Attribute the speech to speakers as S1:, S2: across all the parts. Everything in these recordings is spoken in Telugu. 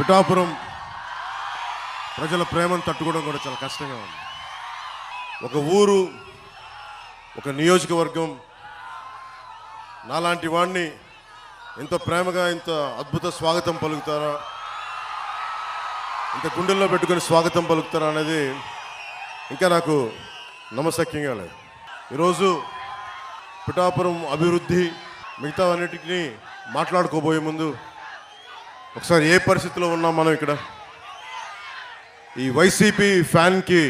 S1: పిఠాపురం ప్రజల ప్రేమను తట్టుకోవడం కూడా చాలా కష్టంగా ఉంది. ఒక ఊరు, ఒక నియోజకవర్గం నాలాంటి వాడిని ఇంత ప్రేమగా, ఇంత అద్భుత స్వాగతం పలుకుతారా, ఇంత గుండెల్లో పెట్టుకొని స్వాగతం పలుకుతారా అనేది ఇంకా నాకు నమ్మశక్యంగా లేదు. ఈరోజు పిఠాపురం అభివృద్ధి మిగతా అన్నిటికీ మాట్లాడుకోబోయే ముందు ఒకసారి ఏ పరిస్థితిలో ఉన్నాం మనం ఇక్కడ. ఈ వైసీపీ ఫ్యాన్కి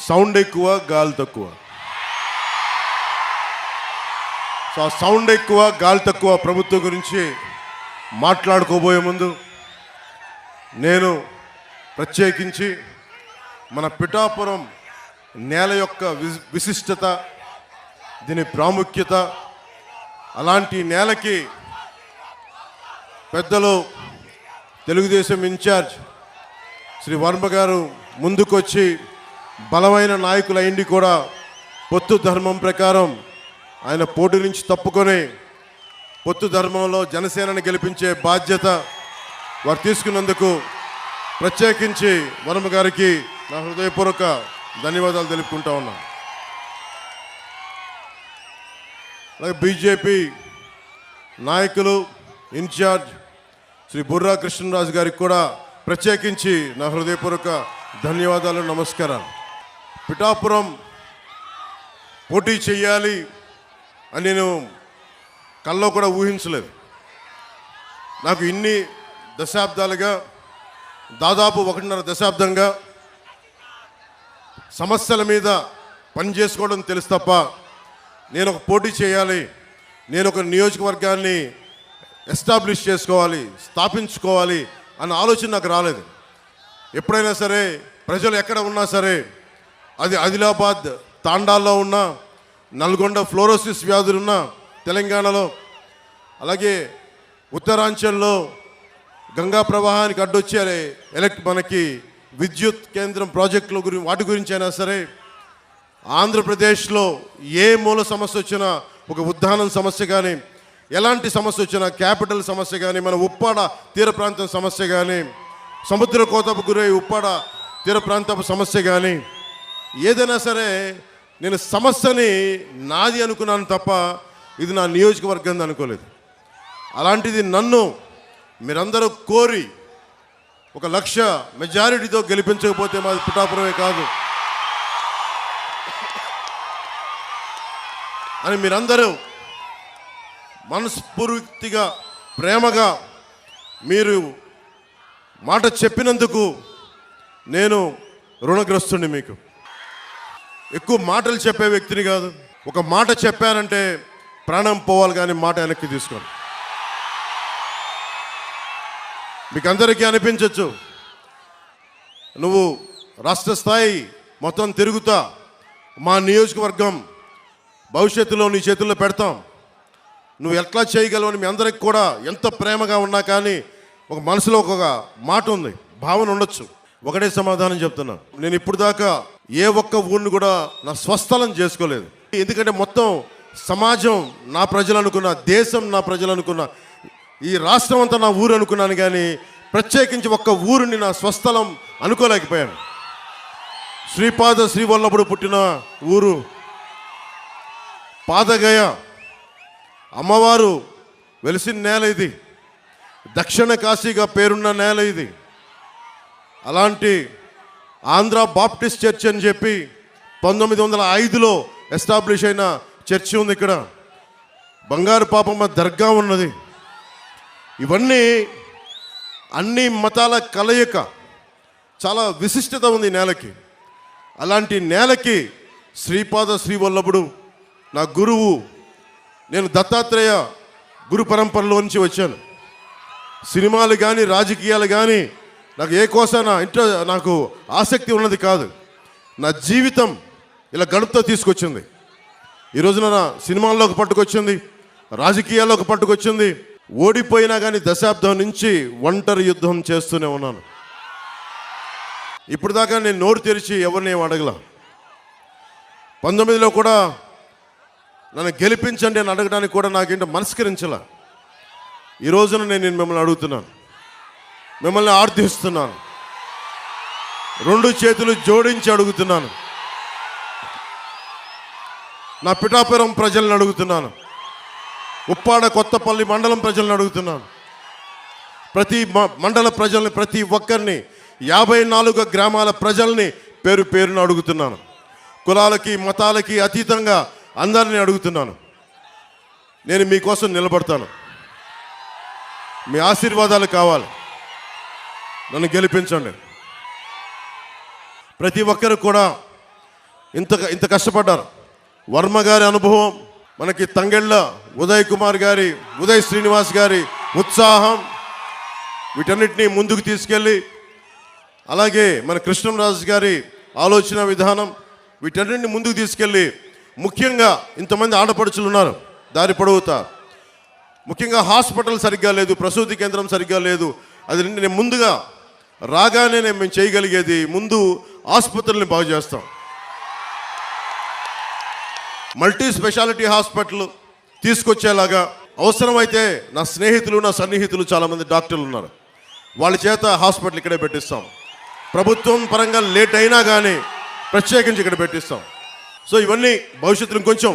S1: సౌండ్ ఎక్కువ, గాలి తక్కువ. సో ఆ సౌండ్ ఎక్కువ, గాలి తక్కువ ప్రభుత్వం గురించి మాట్లాడుకోబోయే ముందు నేను ప్రత్యేకించి మన పిఠాపురం నేల యొక్క విశిష్టత, దీని ప్రాముఖ్యత, అలాంటి నేలకి పెద్దలు తెలుగుదేశం ఇన్ఛార్జ్ శ్రీ వర్మ గారు ముందుకొచ్చి బలమైన నాయకులు అయింది కూడా పొత్తు ధర్మం ప్రకారం ఆయన పోటీ నుంచి తప్పుకొని పొత్తు ధర్మంలో జనసేనని గెలిపించే బాధ్యత వారు తీసుకున్నందుకు ప్రత్యేకించి వర్మ గారికి నా హృదయపూర్వక ధన్యవాదాలు తెలుపుకుంటా ఉన్నాను. అలాగే బీజేపీ నాయకులు ఇన్ఛార్జ్ శ్రీ బుర్రా కృష్ణరాజు గారికి కూడా ప్రత్యేకించి నా హృదయపూర్వక ధన్యవాదాలు, నమస్కారాలు. పిఠాపురం పోటీ చేయాలి అని నేను కల్లో కూడా ఊహించలేదు. నాకు ఇన్ని దశాబ్దాలుగా, దాదాపు 1.5 దశాబ్దంగా సమస్యల మీద పనిచేసుకోవడం తెలుసు తప్ప నేను ఒక పోటీ చేయాలి, నేను ఒక నియోజకవర్గాన్ని ఎస్టాబ్లిష్ చేసుకోవాలి, స్థాపించుకోవాలి అన్న ఆలోచన నాకు రాలేదు. ఎప్పుడైనా సరే ప్రజలు ఎక్కడ ఉన్నా సరే, అది ఆదిలాబాద్ తాండాల్లో ఉన్న, నల్గొండ ఫ్లోరోసిస్ వ్యాధులున్న తెలంగాణలో, అలాగే ఉత్తరాంచల్లో గంగా ప్రవాహానికి అడ్డొచ్చే మనకి విద్యుత్ కేంద్రం ప్రాజెక్టుల వాటి గురించి అయినా సరే, ఆంధ్రప్రదేశ్లో ఏ మూల సమస్య వచ్చినా, ఒక ఉద్దానం సమస్య కానీ, ఎలాంటి సమస్య వచ్చినా, క్యాపిటల్ సమస్య కానీ, మన ఉప్పాడ తీర ప్రాంతం సమస్య కానీ, సముద్ర కోతపు గురై ఉప్పాడ తీర ప్రాంతపు సమస్య కానీ, ఏదైనా సరే నేను సమస్యని నాది అనుకున్నాను తప్ప ఇది నా నియోజకవర్గం అనుకోలేదు. అలాంటిది నన్ను మీరందరూ కోరి 1,00,000 మెజారిటీతో గెలిపించకపోతే మాది పిఠాపురమే కాదు అని మీరందరూ మనస్ఫూర్తిగా, ప్రేమగా మీరు మాట చెప్పినందుకు నేను రుణగ్రస్తుని. మీకు ఎక్కువ మాటలు చెప్పే వ్యక్తిని కాదు. ఒక మాట చెప్పానంటే ప్రాణం పోవాలి కానీ మాట వెనక్కి తీసుకోండి. మీకు అందరికీ అనిపించవచ్చు, నువ్వు రాష్ట్ర స్థాయి మొత్తం తిరుగుతా, మా నియోజకవర్గం భవిష్యత్తులో నీ చేతుల్లో పెడతాం, నువ్వు ఎట్లా చేయగలవు అని మీ అందరికి కూడా ఎంత ప్రేమగా ఉన్నా కానీ ఒక మనసులో ఒక మాట ఉంది, భావన ఉండొచ్చు. ఒకటే సమాధానం చెప్తున్నా, నేను ఇప్పుడు దాకా ఏ ఒక్క ఊరిని కూడా నా స్వస్థలం చేసుకోలేదు. ఎందుకంటే మొత్తం సమాజం నా ప్రజలు అనుకున్నా, దేశం నా ప్రజలు అనుకున్నా, ఈ రాష్ట్రం అంతా నా ఊరు అనుకున్నాను కానీ ప్రత్యేకించి ఒక్క ఊరిని నా స్వస్థలం అనుకోలేకపోయాను. శ్రీపాద శ్రీవల్లభుడు పుట్టిన ఊరు పాదగయ, అమ్మవారు వెలిసిన నేల ఇది, దక్షిణ కాశీగా పేరున్న నేల ఇది. అలాంటి ఆంధ్ర బాప్టిస్ట్ చర్చ్ అని చెప్పి 1905లో ఎస్టాబ్లిష్ అయిన చర్చి ఉంది ఇక్కడ. బంగారు పాపమ్మ దర్గా ఉన్నది. ఇవన్నీ అన్ని మతాల కలయిక, చాలా విశిష్టత ఉంది నేలకి. అలాంటి నేలకి శ్రీపాద శ్రీవల్లభుడు నా గురువు. నేను దత్తాత్రేయ గురు పరంపరలో నుంచి వచ్చాను. సినిమాలు కానీ, రాజకీయాలు కానీ నాకు ఏ కోసాన నాకు ఆసక్తి ఉన్నది కాదు. నా జీవితం ఇలా గడుపుతో తీసుకొచ్చింది. ఈరోజున నా సినిమాల్లోకి పట్టుకొచ్చింది, రాజకీయాల్లోకి పట్టుకొచ్చింది. ఓడిపోయినా కానీ దశాబ్దం నుంచి ఒంటరి యుద్ధం చేస్తూనే ఉన్నాను. ఇప్పుడు దాకా నేను నోరు తెరిచి ఎవరిని ఏం అడగల. 19లో కూడా నన్ను గెలిపించండి అని అడగడానికి కూడా నాకేంటో మనస్కరించాల. ఈ రోజున నేను మిమ్మల్ని అడుగుతున్నాను, మిమ్మల్ని ఆర్థిస్తున్నాను, రెండు చేతులు జోడించి అడుగుతున్నాను. నా పిఠాపురం ప్రజలను అడుగుతున్నాను, ఉప్పాడ కొత్తపల్లి మండలం ప్రజలను అడుగుతున్నాను, ప్రతి మండల ప్రజల్ని, ప్రతి ఒక్కరిని, 54 గ్రామాల ప్రజల్ని పేరు పేరును అడుగుతున్నాను. కులాలకి మతాలకి అతీతంగా అందరినీ అడుగుతున్నాను. నేను మీకోసం నిలబడతాను. మీ ఆశీర్వాదాలు కావాలి. నన్ను గెలిపించండి. ప్రతి ఒక్కరు కూడా ఇంత కష్టపడ్డారు. వర్మ గారి అనుభవం, మనకి తంగెళ్ళ ఉదయ్ కుమార్ గారి, ఉదయ్ శ్రీనివాస్ గారి ఉత్సాహం, వీటన్నిటినీ ముందుకు తీసుకెళ్ళి, అలాగే మన కృష్ణంరాజు గారి ఆలోచన విధానం, వీటన్నిటిని ముందుకు తీసుకెళ్ళి, ముఖ్యంగా ఇంతమంది ఆడపడుచులు ఉన్నారు దారి పొడవుతా. ముఖ్యంగా హాస్పిటల్ సరిగ్గా లేదు, ప్రసూతి కేంద్రం సరిగ్గా లేదు. అది నేను ముందుగా రాగానే మేము చేయగలిగేది ముందు ఆసుపత్రుల్ని బాగు చేస్తాం. మల్టీ స్పెషాలిటీ హాస్పిటల్ తీసుకొచ్చేలాగా, అవసరమైతే నా స్నేహితులు, నా సన్నిహితులు చాలామంది డాక్టర్లు ఉన్నారు, వాళ్ళ చేత హాస్పిటల్ ఇక్కడే పెట్టిస్తాం. ప్రభుత్వం పరంగా లేట్ అయినా కానీ ప్రత్యేకించి ఇక్కడ పెట్టిస్తాం. సో ఇవన్నీ భవిష్యత్తులో ఇంకొంచెం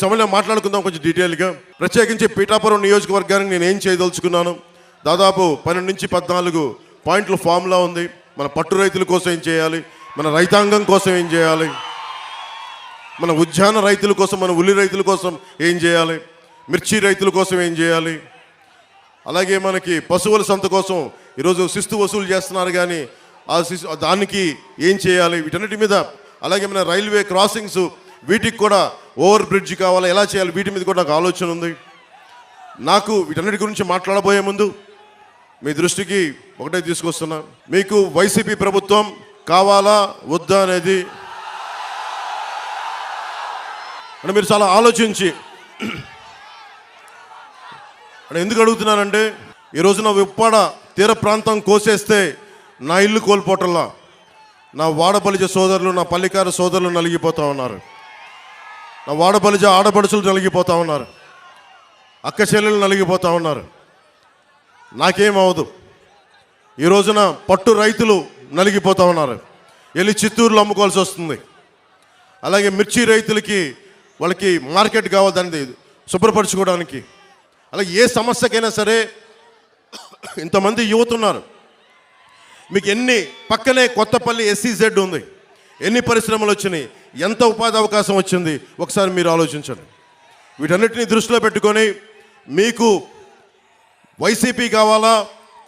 S1: సమయంలో మాట్లాడుకుందాం కొంచెం డీటెయిల్గా. ప్రత్యేకించి పీఠాపురం నియోజకవర్గానికి నేను ఏం చేయదలుచుకున్నాను, దాదాపు 12 నుంచి 14 పాయింట్ల ఫామ్లా ఉంది. మన పట్టు రైతుల కోసం ఏం చేయాలి, మన రైతాంగం కోసం ఏం చేయాలి, మన ఉద్యాన రైతుల కోసం, మన ఉల్లి రైతుల కోసం ఏం చేయాలి, మిర్చి రైతుల కోసం ఏం చేయాలి, అలాగే మనకి పశువుల సంత కోసం ఈరోజు శిస్తు వసూలు చేస్తున్నారు కానీ దానికి ఏం చేయాలి, వీటన్నిటి మీద, అలాగే మన రైల్వే క్రాసింగ్స్, వీటికి కూడా ఓవర్ బ్రిడ్జ్ కావాలి, ఎలా చేయాలి, వీటి మీద కూడా నాకు ఆలోచన ఉంది. నాకు వీటన్నిటి గురించి మాట్లాడబోయే ముందు మీ దృష్టికి ఒకటే తీసుకొస్తున్నా. మీకు వైసీపీ ప్రభుత్వం కావాలా వద్దా అనేది అంటే మీరు చాలా ఆలోచించి, ఎందుకు అడుగుతున్నానంటే, ఈ రోజున ఉప్పాడ తీర ప్రాంతం కోసేస్తే నా ఇల్లు కోల్పోవటంలా నా వాడబలిజ సోదరులు, నా పల్లికార సోదరులు నలిగిపోతూ ఉన్నారు, నా వాడబలిజ ఆడపడుచులు నలిగిపోతూ ఉన్నారు, అక్క చెల్లెలు నలిగిపోతూ ఉన్నారు. నాకేమవదు. ఈ రోజున పట్టు రైతులు నలిగిపోతూ ఉన్నారు, వెళ్ళి చిత్తూరులో అమ్ముకోవాల్సి వస్తుంది. అలాగే మిర్చి రైతులకి వాళ్ళకి మార్కెట్ కావాలి దాన్ని శుభ్రపరచుకోవడానికి. అలాగే ఏ సమస్యకైనా సరే ఇంతమంది యువత ఉన్నారు. మీకు ఎన్ని పక్కనే కొత్తపల్లి SEZ ఉంది, ఎన్ని పరిశ్రమలు వచ్చినాయి, ఎంత ఉపాధి అవకాశం వచ్చింది, ఒకసారి మీరు ఆలోచించండి. వీటన్నిటిని దృష్టిలో పెట్టుకొని మీకు వైసీపీ కావాలా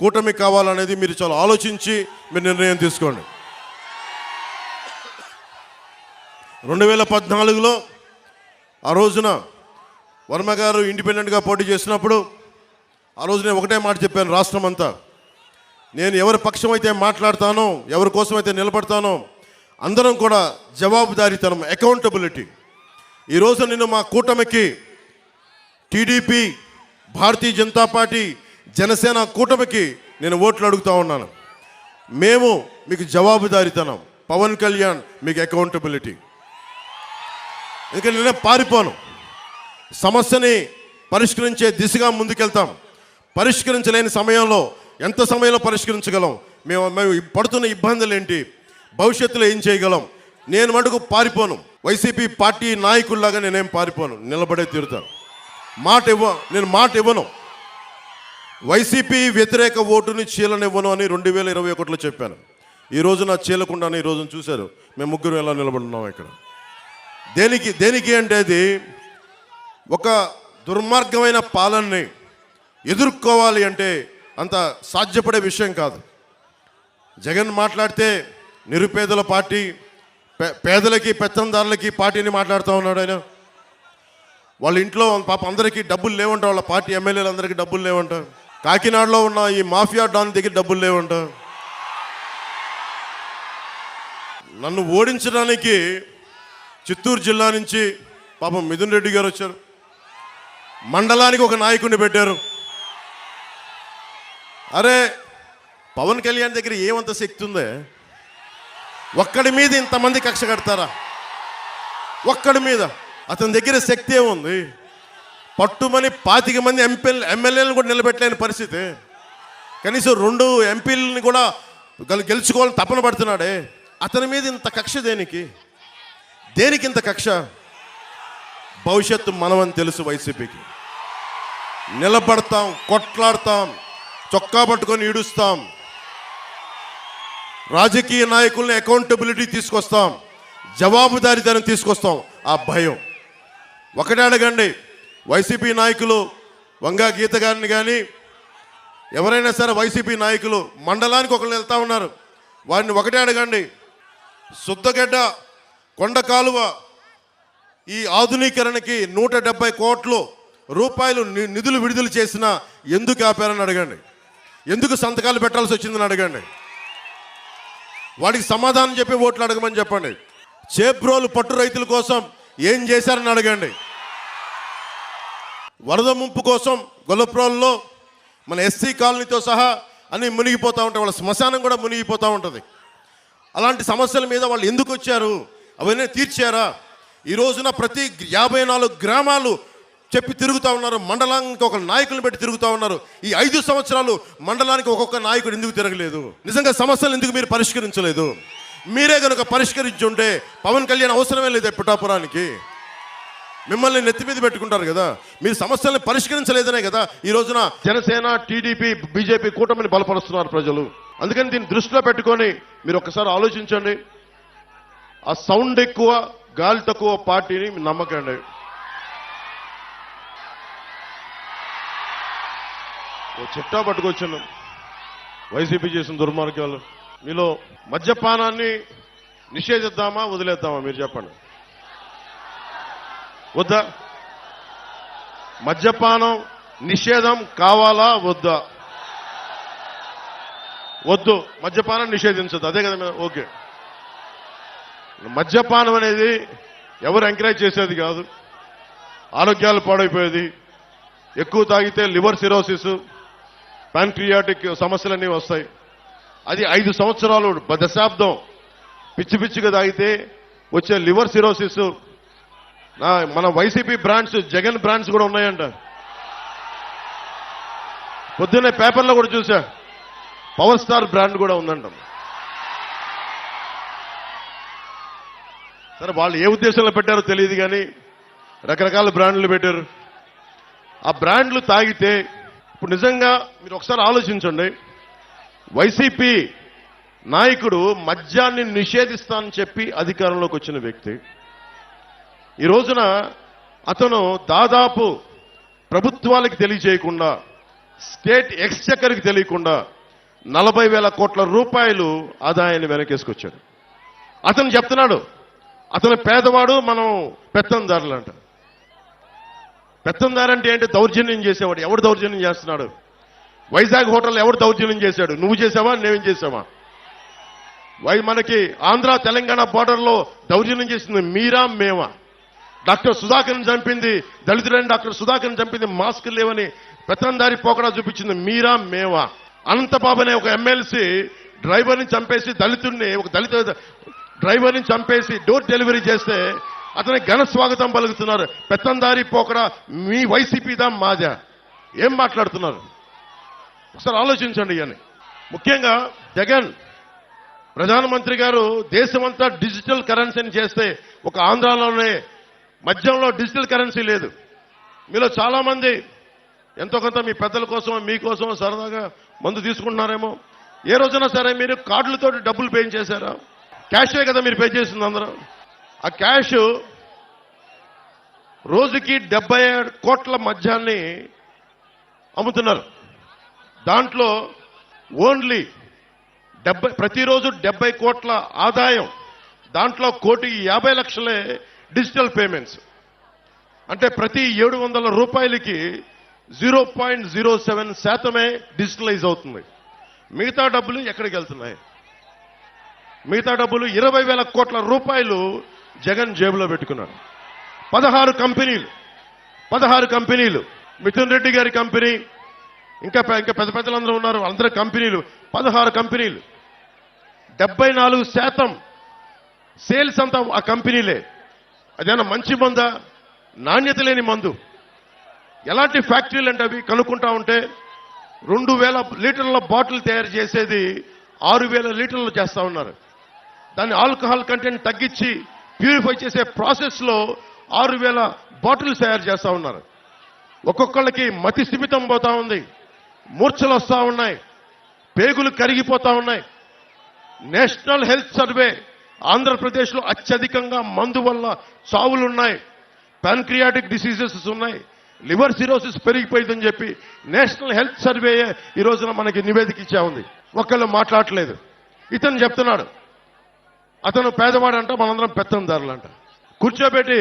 S1: కూటమి కావాలా అనేది మీరు చాలా ఆలోచించి మీరు నిర్ణయం తీసుకోండి. 2014లో ఆ రోజున వర్మ గారు ఇండిపెండెంట్గా పోటీ చేసినప్పుడు ఆ రోజు నేను ఒకటే మాట చెప్పాను, రాష్ట్రం అంతా నేను ఎవరి పక్షం అయితే మాట్లాడతానో, ఎవరి కోసం అయితే నిలబడతానో అందరం కూడా జవాబుదారీతనం, అకౌంటబిలిటీ. ఈరోజు నేను మా కూటమికి టీడీపీ, భారతీయ జనతా పార్టీ, జనసేన కూటమికి నేను ఓట్లు అడుగుతూ ఉన్నాను. మేము మీకు జవాబుదారీతనం, పవన్ కళ్యాణ్ మీకు అకౌంటబిలిటీ. ఎందుకంటే నేనే పారిపోను, సమస్యని పరిష్కరించే దిశగా ముందుకెళ్తాం. పరిష్కరించలేని సమయంలో ఎంత సమయంలో పరిష్కరించగలం, మేము పడుతున్న ఇబ్బందులు ఏంటి, భవిష్యత్తులో ఏం చేయగలం, నేను మటుకు పారిపోను. వైసీపీ పార్టీ నాయకుల్లాగా నేనేం పారిపోను, నిలబడే తీరుతాను. నేను మాట ఇవ్వను. వైసీపీ వ్యతిరేక ఓటుని చీలనివ్వను అని 2021లో చెప్పాను. ఈ రోజున చీలకుండానే ఈ రోజున చూశారు మేము ముగ్గురు ఎలా నిలబడున్నాం ఇక్కడ. దేనికి అంటే అది ఒక దుర్మార్గమైన పాలనని ఎదుర్కోవాలి అంటే అంత సాధ్యపడే విషయం కాదు. జగన్ మాట్లాడితే నిరుపేదల పార్టీ, పేదలకి పెత్తందారులకి పార్టీని మాట్లాడుతూ ఉన్నాడు ఆయన. వాళ్ళ ఇంట్లో పాప అందరికీ డబ్బులు లేవంట, వాళ్ళ పార్టీ ఎమ్మెల్యేలు అందరికీ డబ్బులు లేవంట, కాకినాడలో ఉన్న ఈ మాఫియా డాన్ దగ్గర డబ్బులు లేవంట. నన్ను ఓడించడానికి చిత్తూరు జిల్లా నుంచి పాపం మిథున్ రెడ్డి గారు వచ్చారు, మండలానికి ఒక నాయకుడిని పెట్టారు. అరే పవన్ కళ్యాణ్ దగ్గర ఏమంత శక్తి ఉందే, ఒక్కడి మీద ఇంతమంది కక్ష కడతారా? ఒక్కడి మీద అతని దగ్గర శక్తి ఏముంది? పట్టుమని 25 మంది ఎమ్మెల్యేలను కూడా నిలబెట్టలేని పరిస్థితి. కనీసం 2 ఎంపీలని కూడా గెలుచుకోవాలని తపన పడుతున్నాడే, అతని మీద ఇంత కక్ష దేనికి? దేనికి ఇంత కక్ష? భవిష్యత్తు మనమని తెలుసు వైసీపీకి. నిలబడతాం, కొట్లాడతాం, చొక్కా పట్టుకొని ఈడుస్తాం, రాజకీయ నాయకుల్ని అకౌంటబిలిటీ తీసుకొస్తాం, జవాబుదారీతనం తీసుకొస్తాం. ఆ భయం ఒకటే అడగండి. వైసీపీ నాయకులు వంగా గీత గారిని కానీ ఎవరైనా సరే వైసీపీ నాయకులు మండలానికి ఒకళ్ళు వెళ్తా ఉన్నారు, వారిని ఒకటే అడగండి. శుద్ధగడ్డ కొండ కాలువ ఈ ఆధునీకరణకి 170 కోట్ల రూపాయలు నిధులు విడుదల చేసినా ఎందుకు ఆపారని అడగండి. ఎందుకు సంతకాలు పెట్టాల్సి వచ్చిందని అడగండి. వాడికి సమాధానం చెప్పి ఓట్లు అడగమని చెప్పండి. చేబ్రోలు పట్టు రైతుల కోసం ఏం చేశారని అడగండి. వరద ముంపు కోసం గొల్లప్రోల్లో మన ఎస్సీ కాలనీతో సహా అన్నీ మునిగిపోతూ ఉంటాయి, వాళ్ళ శ్మశానం కూడా మునిగిపోతూ ఉంటుంది. అలాంటి సమస్యల మీద వాళ్ళు ఎందుకు వచ్చారు? అవన్నీ తీర్చారా? ఈ రోజున ప్రతి 54 గ్రామాలు చెప్పి తిరుగుతూ ఉన్నారు, మండలానికి ఒక నాయకులను పెట్టి తిరుగుతూ ఉన్నారు. ఈ 5 సంవత్సరాలు మండలానికి ఒక్కొక్క నాయకుడు ఎందుకు తిరగలేదు? నిజంగా సమస్యలు ఎందుకు మీరు పరిష్కరించలేదు? మీరే కనుక పరిష్కరించుంటే పవన్ కళ్యాణ్ అవసరమే లేదు పిఠాపురానికి. మిమ్మల్ని నెత్తి మీద పెట్టుకుంటారు కదా. మీరు సమస్యల్ని పరిష్కరించలేదనే కదా ఈ రోజున జనసేన, టీడీపీ, బీజేపీ కూటమిని బలపరుస్తున్నారు ప్రజలు. అందుకని దీన్ని దృష్టిలో పెట్టుకొని మీరు ఒకసారి ఆలోచించండి. ఆ సౌండ్ ఎక్కువ, గాలి తక్కువ పార్టీని నమ్మకండి. చిట్టా పట్టుకొచ్చాను వైసీపీ చేసిన దుర్మార్గాలు. మీలో మద్యపానాన్ని నిషేధిద్దామా వదిలేద్దామా? మీరు చెప్పండి. వద్దా? మద్యపానం నిషేధం కావాలా వద్దా? వద్దు, మద్యపానం నిషేధించదు, అదే కదా. ఓకే, మద్యపానం అనేది ఎవరు ఎంకరేజ్ చేసేది కాదు, ఆరోగ్యాలు పాడైపోయేది. ఎక్కువ తాగితే లివర్ సిరోసిస్, ప్యాంక్రియాటిక్ సమస్యలన్నీ వస్తాయి. అది 5 సంవత్సరాలు, దశాబ్దం పిచ్చి పిచ్చిగా తాగితే వచ్చే లివర్ సిరోసిస్. మన వైసీపీ బ్రాండ్స్, జగన్ బ్రాండ్స్ కూడా ఉన్నాయంట. పొద్దున్నే పేపర్లో కూడా చూసా, పవర్ స్టార్ బ్రాండ్ కూడా ఉందంట. సరే, వాళ్ళు ఏ ఉద్దేశంలో పెట్టారో తెలియదు కానీ రకరకాల బ్రాండ్లు పెట్టారు. ఆ బ్రాండ్లు తాగితే ఇప్పుడు నిజంగా మీరు ఒకసారి ఆలోచించండి. వైసీపీ నాయకుడు మద్యాన్ని నిషేధిస్తానని చెప్పి అధికారంలోకి వచ్చిన వ్యక్తి. ఈ రోజున అతను దాదాపు ప్రభుత్వాలకు తెలియజేయకుండా, స్టేట్ ఎక్స్చెక్కర్కి తెలియకుండా 40,000 కోట్ల రూపాయలు ఆదాయాన్ని వెనకేసుకొచ్చాడు. అతను చెప్తున్నాడు అతను పేదవాడు, మనం పెత్తందారులు అంట. పెత్తందారంటే ఏంటి? దౌర్జన్యం చేసేవాడు. ఎవడు దౌర్జన్యం చేస్తున్నాడు? వైజాగ్ హోటల్ ఎవడు దౌర్జన్యం చేశాడు? నువ్వు చేసావా, నేనేం చేసావా? మనకి ఆంధ్ర తెలంగాణ బార్డర్లో దౌర్జన్యం చేసింది మీరా మేమా? డాక్టర్ సుధాకర్ని చంపింది, దళితుడైన డాక్టర్ సుధాకర్ని చంపింది మాస్కులు లేవని పెత్తందారి పోకడా చూపించింది మీరా మేమా? అనంతబాబు అనే ఒక ఎమ్మెల్సీ డ్రైవర్ని చంపేసి, దళితుడిని, ఒక దళిత డ్రైవర్ని చంపేసి డోర్ డెలివరీ చేస్తే అతనికి ఘన స్వాగతం పలుకుతున్నారు. పెత్తందారి పోకడా మీ వైసీపీదా మాదా? ఏం మాట్లాడుతున్నారు? ఒకసారి ఆలోచించండి. అని ముఖ్యంగా జగన్ ప్రధానమంత్రి గారు దేశమంతా డిజిటల్ కరెన్సీని చేస్తే ఒక ఆంధ్రాలోనే మద్యంలో డిజిటల్ కరెన్సీ లేదు. మీలో చాలా మంది ఎంతో కొంత మీ పెద్దల కోసం, మీకోసం సరదాగా మందు తీసుకుంటున్నారేమో. ఏ రోజున సరే మీరు కార్డులతో డబ్బులు పే చేశారా? క్యాషే కదా మీరు పే చేసింది అందరూ. ఆ క్యాష్ రోజుకి 77 కోట్ల మద్యాన్ని అమ్ముతున్నారు. దాంట్లో ఓన్లీ ప్రతిరోజు 70 కోట్ల ఆదాయం, దాంట్లో 1,50,00,000 డిజిటల్ పేమెంట్స్. అంటే ప్రతి 700 రూపాయలకి 0.07% డిజిటలైజ్ అవుతుంది. మిగతా డబ్బులు ఎక్కడికి వెళ్తున్నాయి? మిగతా డబ్బులు 20,000 కోట్ల రూపాయలు జగన్ జేబులో పెట్టుకున్నాడు. 16 కంపెనీలు, మిథున్ రెడ్డి గారి కంపెనీ, ఇంకా పెద్ద పెద్దలందరూ ఉన్నారు, అందరూ కంపెనీలు, 16 కంపెనీలు. 74% సేల్స్ అంతా ఆ కంపెనీలే. అదేనా మంచి మందా? నాణ్యత లేని మందు. ఎలాంటి ఫ్యాక్టరీలు అంటే అవి కనుక్కుంటా ఉంటే 2000 లీటర్ల బాటిల్ తయారు చేసేది 6000 లీటర్లు చేస్తా ఉన్నారు. దాన్ని ఆల్కహాల్ కంటెంట్ తగ్గించి ప్యూరిఫై చేసే ప్రాసెస్లో 6000 బాటిల్స్ తయారు చేస్తా ఉన్నారు. ఒక్కొక్కళ్ళకి మతి స్థిమితం పోతా ఉంది, మూర్ఛలు వస్తూ ఉన్నాయి, పేగులు కరిగిపోతా ఉన్నాయి. నేషనల్ హెల్త్ సర్వే ఆంధ్రప్రదేశ్లో అత్యధికంగా మందు వల్ల చావులున్నాయి, ప్యాన్క్రియాటిక్ డిసీజెస్ ఉన్నాయి, లివర్ సిరోసిస్ పెరిగిపోయిందని చెప్పి నేషనల్ హెల్త్ సర్వే ఈ రోజున మనకి నివేదిక ఇచ్చా ఉంది. ఒక్కళ్ళు మాట్లాడట్లేదు. ఇతను చెప్తున్నాడు అతను పేదవాడంట, మనందరం పెత్తందారులంట. కూర్చోబెట్టి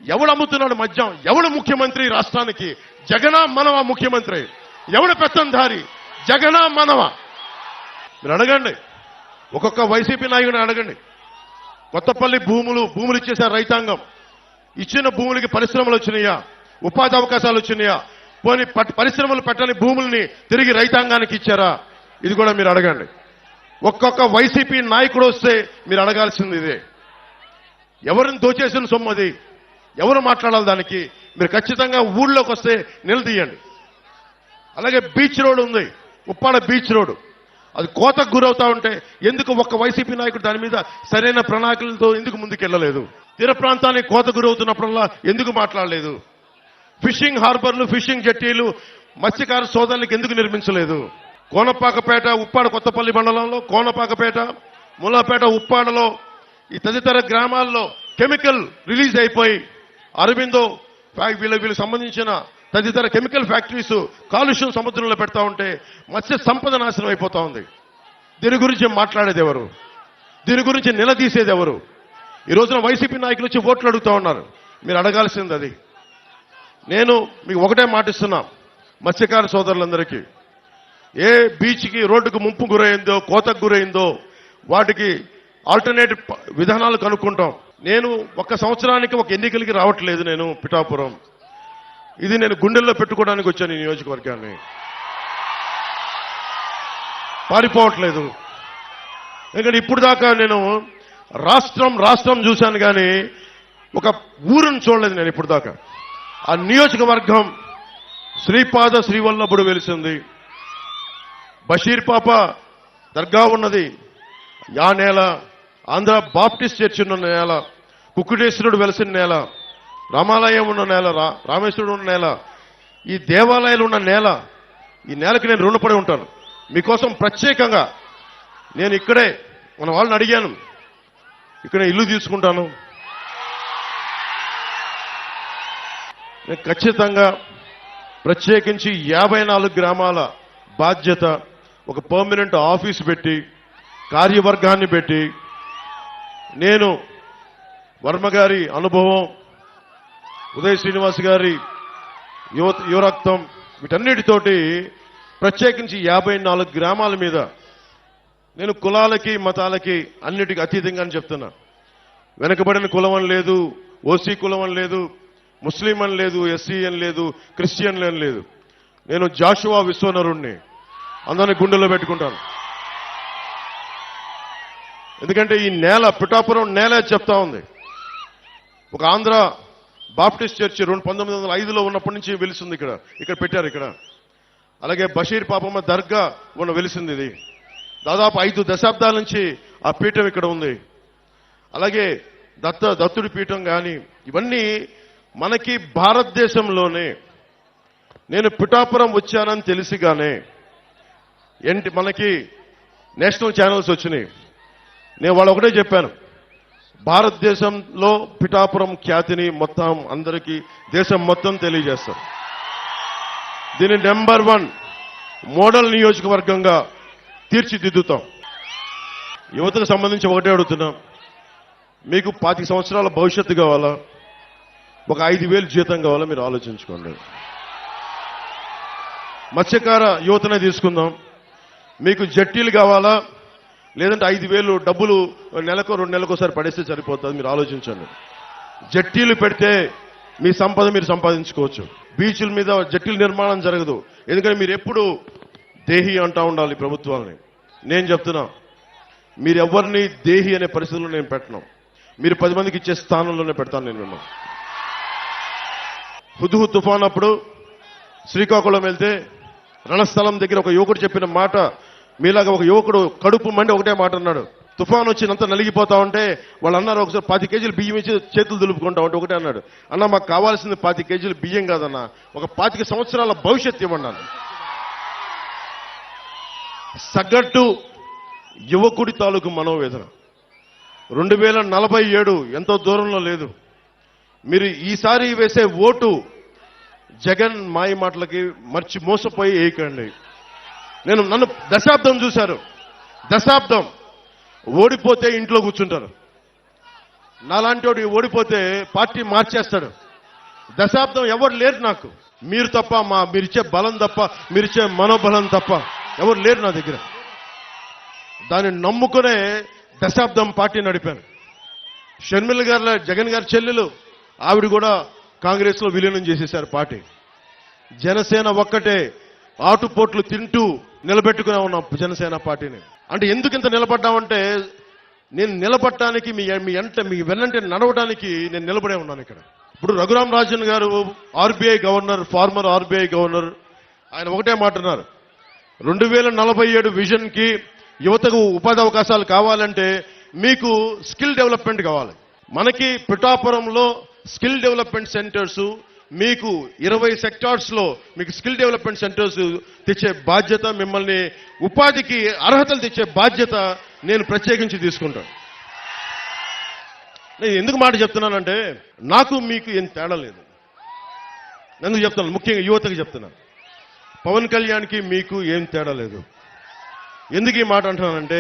S1: ఎవడు అమ్ముతున్నాడు మద్యం? ఎవడు ముఖ్యమంత్రి రాష్ట్రానికి? జగనా మనవా ముఖ్యమంత్రి? ఎవడు పెత్తందారి? జగనా మనవా? మీరు అడగండి, ఒక్కొక్క వైసీపీ నాయకుడిని అడగండి. కొత్తపల్లి భూములు ఇచ్చేశారు రైతాంగం. ఇచ్చిన భూములకి పరిశ్రమలు వచ్చినాయా? ఉపాధి అవకాశాలు వచ్చినాయా? పోనీ పరిశ్రమలు పెట్టని భూముల్ని తిరిగి రైతాంగానికి ఇచ్చారా? ఇది కూడా మీరు అడగండి. ఒక్కొక్క వైసీపీ నాయకుడు వస్తే మీరు అడగాల్సింది ఇదే. ఎవరిని దోచేసిన సొమ్మది? ఎవరు మాట్లాడాలి దానికి? మీరు ఖచ్చితంగా ఊళ్ళోకి వస్తే నిలదీయండి. అలాగే బీచ్ రోడ్ ఉంది, ఉప్పాడ బీచ్ రోడ్, అది కోతకు గురవుతా ఉంటే ఎందుకు ఒక్క వైసీపీ నాయకుడు దాని మీద సరైన ప్రణాళికలతో ఎందుకు ముందుకెళ్లలేదు? తీర ప్రాంతానికి కోత గురవుతున్నప్పుడల్లా ఎందుకు మాట్లాడలేదు? ఫిషింగ్ హార్బర్లు, ఫిషింగ్ జట్టీలు మత్స్యకార సోదరులకు ఎందుకు నిర్మించలేదు? కోనపాకపేట, ఉప్పాడ కొత్తపల్లి మండలంలో కోనపాకపేట, ములాపేట, ఉప్పాడలో ఈ తదితర గ్రామాల్లో కెమికల్ రిలీజ్ అయిపోయి అరబిందో వీళ్ళకి సంబంధించిన తదితర కెమికల్ ఫ్యాక్టరీస్ కాలుష్యం సముద్రంలో పెడతా ఉంటే మత్స్య సంపద నాశనం అయిపోతా ఉంది. దీని గురించి మాట్లాడేది ఎవరు? దీని గురించి నిలదీసేది ఎవరు? ఈ రోజున వైసీపీ నాయకులు వచ్చి ఓట్లు అడుగుతా ఉన్నారు. మీరు అడగాల్సింది అది. నేను మీకు ఒకటే మాటిస్తున్నా, మత్స్యకార సోదరులందరికీ, ఏ బీచ్కి రోడ్డుకు ముంపు గురైందో, కోతకు గురైందో వాటికి ఆల్టర్నేటివ్ విధానాలు కనుక్కుంటాం. నేను ఒక్క సంవత్సరానికి ఒక ఎన్నికలకి రావట్లేదు. నేను పిఠాపురం, ఇది నేను గుండెల్లో పెట్టుకోవడానికి వచ్చాను. ఈ నియోజకవర్గాన్ని పారిపోవట్లేదు. ఎందుకంటే ఇప్పుడు దాకా నేను రాష్ట్రం చూశాను కానీ ఒక ఊరును చూడలేదు నేను ఇప్పుడు దాకా. ఆ నియోజకవర్గం శ్రీపాద శ్రీవల్లభుడు వెలిసింది, బషీర్ పాప దర్గా ఉన్నది ఆ నేల, ఆంధ్ర బాప్టిస్ట్ చర్చ్ ఉన్న నేల, కుక్కుటేశ్వరుడు వెలిసిన నేల, రామాలయం ఉన్న నేల, రామేశ్వరుడు ఉన్న నేల, ఈ దేవాలయాలు ఉన్న నేల. ఈ నేలకి నేను రుణపడి ఉంటాను. మీకోసం ప్రత్యేకంగా నేను ఇక్కడే మన వాళ్ళని అడిగాను, ఇక్కడ ఇల్లు తీసుకుంటాను. నేను ఖచ్చితంగా ప్రత్యేకించి 54 గ్రామాల బాధ్యత, ఒక పర్మనెంట్ ఆఫీస్ పెట్టి, కార్యవర్గాన్ని పెట్టి, నేను వర్మ గారి అనుభవం, ఉదయ్ శ్రీనివాస్ గారి యువరక్తం, వీటన్నిటితోటి ప్రత్యేకించి 54 గ్రామాల మీద నేను కులాలకి మతాలకి అన్నిటికీ అతీతంగా అని చెప్తున్నా. వెనకబడిన కులం అని లేదు, ఓసీ కులం అని లేదు, ముస్లిం అని లేదు, ఎస్సీ అని లేదు, క్రిస్టియన్ అని లేదు. నేను జాషువా విశ్వనరుణ్ణి, అందరినీ గుండెల్లో పెట్టుకుంటాను. ఎందుకంటే ఈ నేల, పిఠాపురం నేల చెప్తా ఉంది. ఒక ఆంధ్ర బాప్టిస్ట్ చర్చ్ 1905లో ఉన్నప్పటి నుంచి వెలిసింది. ఇక్కడ పెట్టారు ఇక్కడ. అలాగే బషీర్ పాపమ్మ దర్గా వెలిసింది. ఇది దాదాపు 5 దశాబ్దాల నుంచి ఆ పీఠం ఇక్కడ ఉంది. అలాగే దత్తుడి పీఠం కానీ, ఇవన్నీ మనకి భారతదేశంలోనే. నేను పిఠాపురం వచ్చానని తెలిసిగానే మనకి నేషనల్ ఛానల్స్ వచ్చినాయి. నేను వాళ్ళు ఒకటే చెప్పాను, భారతదేశంలో పిఠాపురం ఖ్యాతిని మొత్తం అందరికీ, దేశం మొత్తం తెలియజేస్తాం. దీన్ని నెంబర్ 1 మోడల్ నియోజకవర్గంగా తీర్చిదిద్దుతాం. యువతకు సంబంధించి ఒకటే అడుగుతున్నాం, మీకు 25 సంవత్సరాల భవిష్యత్తు కావాలా, ఒక 5,000 జీతం కావాలా? మీరు ఆలోచించుకోండి. మత్స్యకార యువతనే తీసుకుందాం. మీకు జట్టీలు కావాలా, లేదంటే 5,000 డబ్బులు నెలకు 2 నెలలకోసారి పడేస్తే సరిపోతుంది? మీరు ఆలోచించండి. జట్టీలు పెడితే మీ సంపద మీరు సంపాదించుకోవచ్చు. బీచ్ల మీద జట్టీల నిర్మాణం జరగదు. ఎందుకంటే మీరు ఎప్పుడు దేహి అంటా ఉండాలి ప్రభుత్వాలని. నేను చెప్తున్నా, మీరు ఎవరిని దేహి అనే పరిస్థితుల్లో నేను పెట్టను. మీరు 10 మందికి ఇచ్చే స్థానంలోనే పెడతాను నేను మిమ్మల్ని. హుద్హుద్ తుఫాన్ అప్పుడు శ్రీకాకుళం వెళ్తే రణస్థలం దగ్గర ఒక యువకుడు చెప్పిన మాట, మీలాగా ఒక యువకుడు కడుపు మండి ఒకటే మాట అన్నాడు. తుఫాన్ వచ్చినంత నలిగిపోతా ఉంటే వాళ్ళు అన్నారు, ఒకసారి 10 కేజీలు బియ్యం ఇచ్చి చేతులు దులుపుకుంటా ఉంటే ఒకటే అన్నాడు, అన్న మాకు కావాల్సింది 10 కేజీలు బియ్యం కాదన్న, ఒక 25 సంవత్సరాల భవిష్యత్తు ఇవ్వన్నాను. సగటు యువకుడి తాలూకు మనోవేదన 2047 ఎంతో దూరంలో లేదు. మీరు ఈసారి వేసే ఓటు జగన్ మాయ మాటలకి మోసపోయి వేయకండి. నన్ను దశాబ్దం చూశారు, దశాబ్దం ఓడిపోతే ఇంట్లో కూర్చుంటారు. నాలాంటి వాడు ఓడిపోతే పార్టీ మార్చేస్తాడు. దశాబ్దం ఎవరు లేరు నాకు, మీరు తప్ప, మీరిచ్చే బలం తప్ప, మీరిచ్చే మనోబలం తప్ప ఎవరు లేరు నా దగ్గర. దాన్ని నమ్ముకునే దశాబ్దం పార్టీ నడిపాను. షర్మిల గారు, జగన్ గారి చెల్లెలు, ఆవిడ కూడా కాంగ్రెస్ లో విలీనం చేసేశారు పార్టీ. జనసేన ఒక్కటే ఆటుపోట్లు తింటూ నిలబెట్టుకునే ఉన్నాం జనసేన పార్టీని. అంటే ఎందుకు ఇంత నిలబడ్డామంటే, నేను నిలబడటానికి మీ వెన్నంటే నడవడానికి నేను నిలబడే ఉన్నాను ఇక్కడ. ఇప్పుడు రఘురామ్ రాజన్ గారు RBI governor, farmer RBI governor, ఆయన ఒకటే మాట అన్నారు, 2047 విజన్ కి యువతకు ఉపాధి అవకాశాలు కావాలంటే మీకు స్కిల్ డెవలప్మెంట్ కావాలి. మనకి పిఠాపురంలో స్కిల్ డెవలప్మెంట్ సెంటర్స్, మీకు 20 సెక్టార్స్ లో మీకు స్కిల్ డెవలప్మెంట్ సెంటర్స్ తెచ్చే బాధ్యత, మిమ్మల్ని ఉపాధికి అర్హతలు తెచ్చే బాధ్యత నేను ప్రత్యేకించి తీసుకుంటాను. నేను ఎందుకు మాట చెప్తున్నానంటే, నాకు మీకు ఏం తేడా లేదు. ఎందుకు చెప్తున్నాను, ముఖ్యంగా యువతకి చెప్తున్నాను, పవన్ కళ్యాణ్కి మీకు ఏం తేడా లేదు. ఎందుకు ఈ మాట అంటున్నానంటే,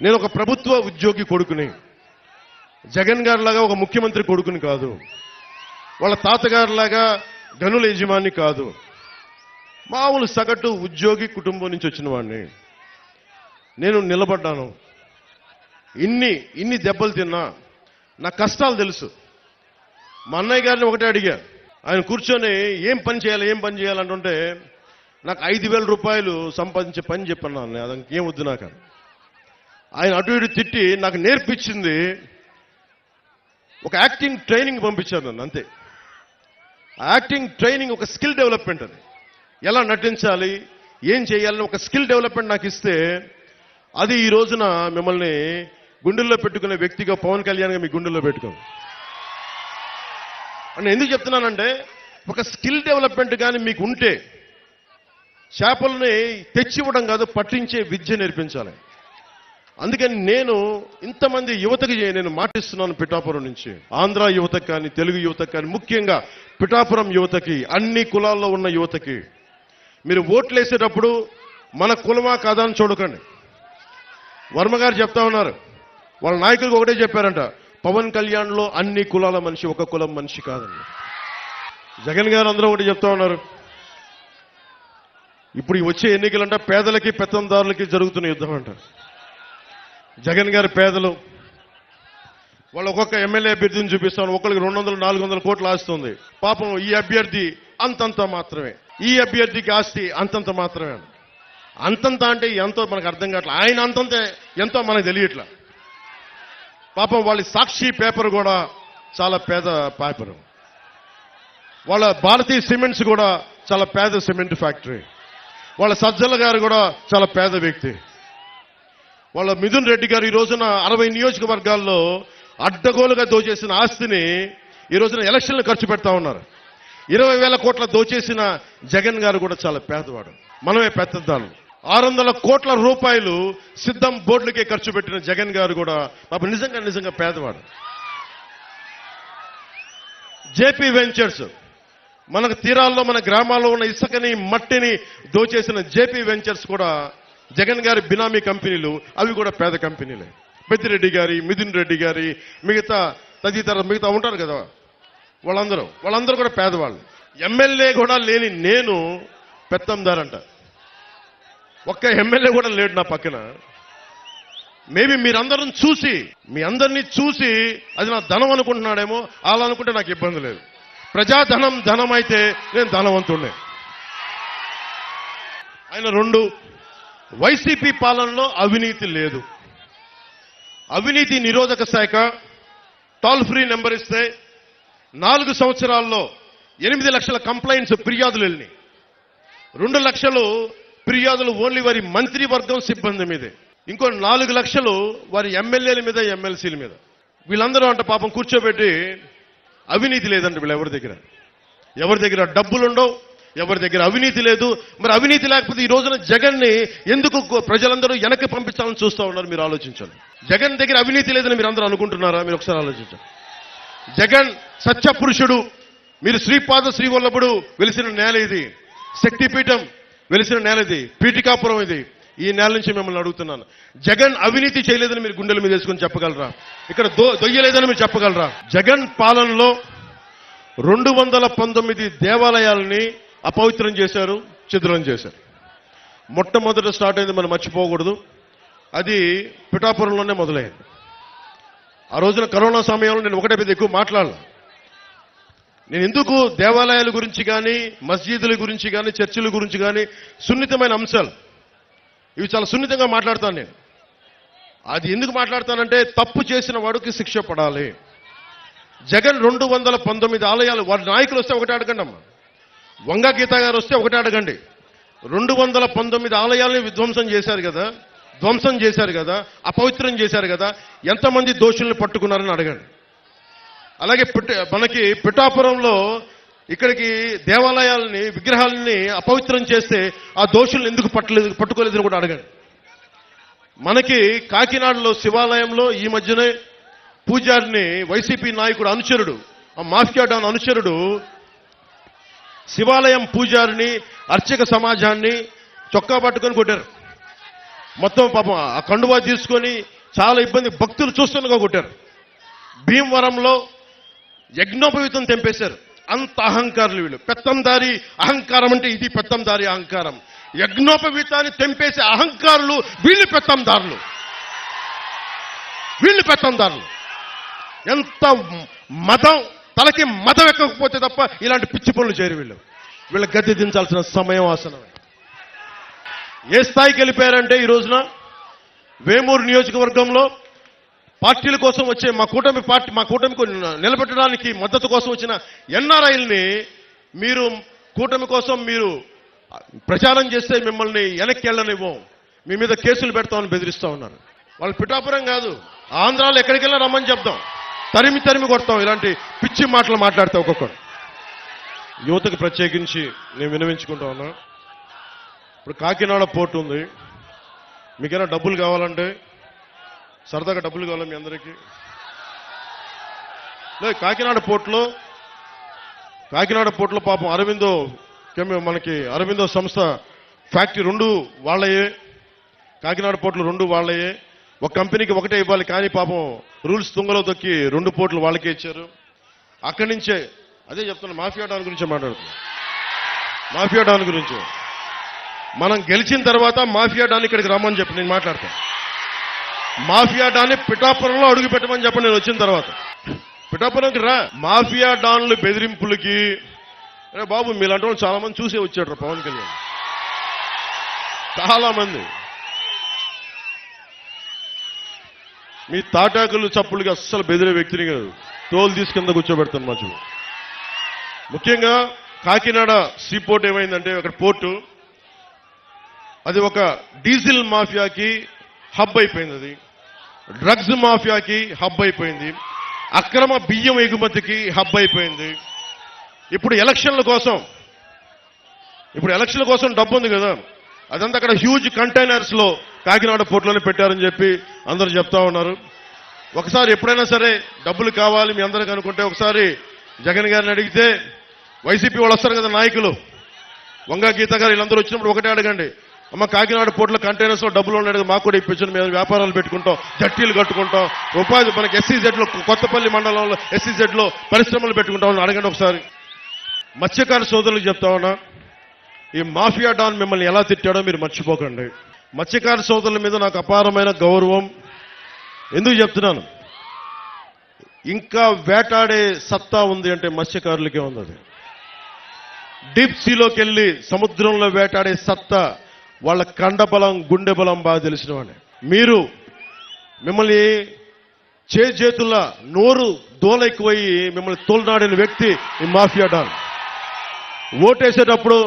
S1: నేను ఒక ప్రభుత్వ ఉద్యోగి కొడుకుని, జగన్ గారిలాగా ఒక ముఖ్యమంత్రి కొడుకుని కాదు, వాళ్ళ తాతగారిలాగా గనుల యజమాని కాదు, మామూలు సగటు ఉద్యోగి కుటుంబం నుంచి వచ్చిన వాడిని. నేను నిలబడ్డాను. ఇన్ని దెబ్బలు తిన్నా నా కష్టాలు తెలుసు. మా అన్నయ్య గారిని ఒకటే అడిగా, ఆయన కూర్చొని ఏం పని చేయాలంటుంటే, నాకు 5,000 రూపాయలు సంపాదించే పని చెప్పన్నాను, అది ఇంకేం వద్దు నాకు. ఆయన అటు ఇటు తిట్టి నాకు నేర్పించింది ఒక యాక్టింగ్ ట్రైనింగ్ పంపించారు నన్ను, అంతే. ఆ యాక్టింగ్ ట్రైనింగ్ ఒక స్కిల్ డెవలప్మెంట్. అది ఎలా నటించాలి, ఏం చేయాలని ఒక స్కిల్ డెవలప్మెంట్ నాకు ఇస్తే, అది ఈ రోజున మిమ్మల్ని గుండెల్లో పెట్టుకునే వ్యక్తిగా పవన్ కళ్యాణ్గా మీ గుండెల్లో పెట్టుకోండి అని ఎందుకు చెప్తున్నానంటే, ఒక స్కిల్ డెవలప్మెంట్ కానీ మీకు ఉంటే, చేపలని తెచ్చివ్వడం కాదు, పట్టించే విద్య నేర్పించాలి. అందుకని నేను ఇంతమంది యువతకి నేను మాటిస్తున్నాను, పిఠాపురం నుంచి ఆంధ్ర యువతకి కానీ, తెలుగు యువతకి కానీ, ముఖ్యంగా పిఠాపురం యువతకి, అన్ని కులాల్లో ఉన్న యువతకి, మీరు ఓట్లు వేసేటప్పుడు మన కులమా కాదా అని చూడకండి. వర్మ గారు చెప్తా ఉన్నారు, వాళ్ళ నాయకులకు ఒకటే చెప్పారంట, పవన్ కళ్యాణ్లో అన్ని కులాల మనిషి, ఒక కులం మనిషి కాదండి. జగన్ గారు అందరూ ఒకటి చెప్తా ఉన్నారు, ఇప్పుడు వచ్చే ఎన్నికలంట పేదలకి పెత్తందారులకి జరుగుతున్న యుద్ధం అంటారు. జగన్ గారి పేదలు, వాళ్ళు ఒక్కొక్క ఎమ్మెల్యే అభ్యర్థిని చూపిస్తాను, ఒక్కరికి 200-400 కోట్లు ఆస్తుంది. పాపం ఈ అభ్యర్థి అంతంత మాత్రమే, ఈ అభ్యర్థికి ఆస్తి అంతంత మాత్రమే. అంతంత అంటే ఎంతో మనకు అర్థం కావట్లేదు, ఆయన అంతంత ఎంతో మనకు తెలియట్లా. పాపం వాళ్ళ సాక్షి పేపర్ కూడా చాలా పేద పేపర్, వాళ్ళ భారతీయ సిమెంట్స్ కూడా చాలా పేద సిమెంట్ ఫ్యాక్టరీ, వాళ్ళ సజ్జల గారు కూడా చాలా పేద వ్యక్తి. వాళ్ళ మిథున్ రెడ్డి గారు ఈ రోజున 60 నియోజకవర్గాల్లో అడ్డగోలుగా దోచేసిన ఆస్తిని ఈ రోజున ఎలక్షన్లు ఖర్చు పెడతా ఉన్నారు. 20,000 కోట్ల దోచేసిన జగన్ గారు కూడా చాలా పేదవాడు, మనమే పెద్దదాను. 600 కోట్ల రూపాయలు సిద్ధం బోర్డులకే ఖర్చు పెట్టిన జగన్ గారు కూడా పాప నిజంగా పేదవాడు. జేపీ వెంచర్స్, మనకు తీరాల్లో మన గ్రామాల్లో ఉన్న ఇసుకని మట్టిని దోచేసిన జేపీ వెంచర్స్ కూడా జగన్ గారి బినామీ కంపెనీలు, అవి కూడా పేద కంపెనీలే. పెద్దిరెడ్డి గారి, మిథున్ రెడ్డి గారి, మిగతా ఉంటారు కదా, వాళ్ళందరూ కూడా పేదవాళ్ళు. ఎమ్మెల్యే కూడా లేని నేను పెత్తందారంట. ఒక్క ఎమ్మెల్యే కూడా లేడు నా పక్కన. మేబీ మీ అందరినీ చూసి అది నా ధనం అనుకుంటున్నాడేమో, అలా అనుకుంటే నాకు ఇబ్బంది లేదు. ప్రజాధనం ధనం అయితే నేను ధనవంతుడే. ఆయన 2, వైసీపీ పాలనలో అవినీతి లేదు. అవినీతి నిరోధక శాఖ టోల్ ఫ్రీ నెంబర్ ఇస్తే 4 సంవత్సరాల్లో 8 లక్షల కంప్లైంట్స్, ఫిర్యాదులు వెళ్ళినాయి. 2 లక్షలు ఫిర్యాదులు ఓన్లీ వారి మంత్రివర్గం సిబ్బంది మీదే. ఇంకో 4 లక్షలు వారి ఎమ్మెల్యేల మీద, ఎమ్మెల్సీల మీద. వీళ్ళందరూ అంట పాపం కూర్చోబెట్టి అవినీతి లేదంట వీళ్ళు ఎవరి దగ్గర డబ్బులు ఉండవు, ఎవరి దగ్గర అవినీతి లేదు. మరి అవినీతి లేకపోతే ఈ రోజున జగన్ని ఎందుకు ప్రజలందరూ వెనక్కి పంపించాలని చూస్తూ ఉన్నారు? మీరు ఆలోచించండి. జగన్ దగ్గర అవినీతి లేదని మీరు అందరూ అనుకుంటున్నారా? మీరు ఒకసారి ఆలోచించండి. జగన్ సత్యపురుషుడు. మీరు శ్రీపాద శ్రీవల్లభుడు వెలిసిన నేల ఇది, శక్తిపీఠం వెలిసిన నేల ఇది, పీఠికాపురం ఇది. ఈ నేల నుంచి మిమ్మల్ని అడుగుతున్నాను, జగన్ అవినీతి చేయలేదని మీరు గుండెల మీద వేసుకొని చెప్పగలరా? ఇక్కడ దొయ్యలేదని మీరు చెప్పగలరా? జగన్ పాలనలో 219 దేవాలయాలని అపవిత్రం చేశారు, ఛిద్రం చేశారు. మొట్టమొదట స్టార్ట్ అయింది, మనం మర్చిపోకూడదు, అది పిఠాపురంలోనే మొదలైంది. ఆ రోజున కరోనా సమయంలో నేను ఒకటే పెద్ద ఎక్కువ మాట్లాడాలి. నేను ఎందుకు దేవాలయాల గురించి కానీ, మస్జిదుల గురించి కానీ, చర్చిల గురించి కానీ, సున్నితమైన అంశాలు ఇవి చాలా సున్నితంగా మాట్లాడతాను నేను. అది ఎందుకు మాట్లాడతానంటే తప్పు చేసిన వాడికి శిక్ష పడాలి. జగన్ 219 ఆలయాలు, వారి నాయకులు వస్తే ఒకటే అడగండి అమ్మా, వంగ గీత గారు వస్తే ఒకటే అడగండి. 219 ఆలయాలని ధ్వంసం చేశారు కదా, అపవిత్రం చేశారు కదా, ఎంతమంది దోషుల్ని పట్టుకున్నారని అడగండి. అలాగే మనకి పిఠాపురంలో ఇక్కడికి దేవాలయాలని, విగ్రహాలని అపవిత్రం చేస్తే ఆ దోషుల్ని ఎందుకు పట్టుకోలేదని కూడా అడగండి. మనకి కాకినాడలో శివాలయంలో ఈ మధ్యనే పూజారిని వైసీపీ నాయకుడు అనుచరుడు, ఆ మాఫియా డాన్ అనుచరుడు శివాలయం పూజారిని, అర్చక సమాజాన్ని చొక్కా పట్టుకొని కొట్టారు. మొత్తం పాపం ఆ కండువా తీసుకొని చాలా ఇబ్బంది, భక్తులు చూస్తుండగా కొట్టారు. భీమవరంలో యజ్ఞోపవీతం తెంపేశారు. అంత అహంకారులు వీళ్ళు, పెత్తందారి అహంకారం అంటే ఇది పెత్తందారి అహంకారం. యజ్ఞోపవీతాన్ని తెంపేసే అహంకారులు వీళ్ళు పెత్తందారులు. ఎంత మదం, తలకి మదం ఎక్కకపోతే తప్ప ఇలాంటి పిచ్చి పనులు చేయరు వీళ్ళ గద్దె దించాల్సిన సమయం ఆసనమే. ఏ స్థాయికి వెళ్ళిపోయారంటే ఈ రోజున వేమూరు నియోజకవర్గంలో పార్టీల కోసం వచ్చే మా కూటమికి నిలబెట్టడానికి మద్దతు కోసం వచ్చిన ఎన్ఆర్ఐల్ని మీరు కూటమి కోసం మీరు ప్రచారం చేస్తే మిమ్మల్ని వెనక్కి వెళ్ళనివ్వం, మీ మీద కేసులు పెడతామని బెదిరిస్తా ఉన్నారు. వాళ్ళు పిఠాపురం కాదు, ఆంధ్రాలో ఎక్కడికి వెళ్ళినా రమ్మని చెప్తాం, తరిమి కొడతాం. ఇలాంటి పిచ్చి మాటలు మాట్లాడితే ఒక్కొక్కరు. యువతకు ప్రత్యేకించి నేను వినవించుకుంటా ఉన్నా. ఇప్పుడు కాకినాడ పోర్టు ఉంది, మీకైనా డబ్బులు కావాలంటే, సరదాగా డబ్బులు కావాలి మీ అందరికీ, కాకినాడ పోర్టులో పాపం మనకి అరవిందో సంస్థ ఫ్యాక్టరీ 2 వాళ్ళయే, కాకినాడ పోర్టులు 2 వాళ్ళయే. ఒక కంపెనీకి ఒకటే ఇవ్వాలి, కానీ పాపం రూల్స్ తుంగలో తొక్కి 2 పోర్టులు వాళ్ళకే ఇచ్చారు. అక్కడి నుంచే అదే చెప్తున్నా, మాఫియా డాన్ గురించి మాట్లాడుతున్నాం. మాఫియా డాన్ గురించి మనం గెలిచిన తర్వాత మాఫియా డాన్ ఇక్కడికి రమ్మని చెప్పి నేను మాట్లాడతాను. మాఫియా డాన్ని పిఠాపురంలో అడుగు పెట్టమని చెప్పండి నేను వచ్చిన తర్వాత. పిఠాపురంకి రా. మాఫియా డాన్లు బెదిరింపులకి బాబు మీలాంటి వాళ్ళు చాలా మంది చూసే వచ్చాడు పవన్ కళ్యాణ్. చాలా మంది మీ తాటాకులు చప్పులకి అస్సలు బెదిరే వ్యక్తిని కాదు, తోలు తీసి కింద కూర్చోబెడతాను మధ్య. ముఖ్యంగా కాకినాడ సీపోర్ట్ ఏమైందంటే, అక్కడ పోర్టు అది ఒక డీజిల్ మాఫియాకి హబ్ అయిపోయింది, అది డ్రగ్స్ మాఫియాకి హబ్ అయిపోయింది, అక్రమ బియ్యం ఎగుమతికి హబ్ అయిపోయింది. ఇప్పుడు ఎలక్షన్ల కోసం డబ్బు ఉంది కదా, అదంతా అక్కడ హ్యూజ్ కంటైనర్స్ లో కాకినాడ పోర్టులోనే పెట్టారని చెప్పి అందరూ చెప్తా ఉన్నారు. ఒకసారి ఎప్పుడైనా సరే డబ్బులు కావాలి మీ అందరికీ అనుకుంటే ఒకసారి జగన్ గారిని అడిగితే, వైసీపీ వాళ్ళు వస్తారు కదా నాయకులు, వంగ గీత గారు వీళ్ళందరూ వచ్చినప్పుడు ఒకటే అడగండి, అమ్మ కాకినాడ పోర్టులో కంటైనర్స్ లో డబ్బులు ఉన్నాయి మాకు కూడా ఇప్పించండి, మేము వ్యాపారాలు పెట్టుకుంటాం, జట్టీలు కట్టుకుంటాం, ఉపాధి మనకి SEZ లో కొత్తపల్లి మండలంలో SEZ లో పరిశ్రమలు పెట్టుకుంటామని అడగండి ఒకసారి. మత్స్యకార సోదరులకు చెప్తా ఉన్నా, ఈ మాఫియా డాన్ మిమ్మల్ని ఎలా తిట్టాడో మీరు మర్చిపోకండి. మత్స్యకార సోదరుల మీద నాకు అపారమైన గౌరవం. ఎందుకు చెప్తున్నాను, ఇంకా వేటాడే సత్తా ఉంది అంటే మత్స్యకారులకే ఉంది. అది డీప్ సీలోకి వెళ్ళి సముద్రంలో వేటాడే సత్తా వాళ్ళ కండబలం, గుండె బలం బాగా తెలిసిన వాడే. మిమ్మల్ని చేతుల నోరు దోలెక్కువయ్యి మిమ్మల్ని తోలనాడిన వ్యక్తి ఈ మాఫియా డాన్. ఓటేసేటప్పుడు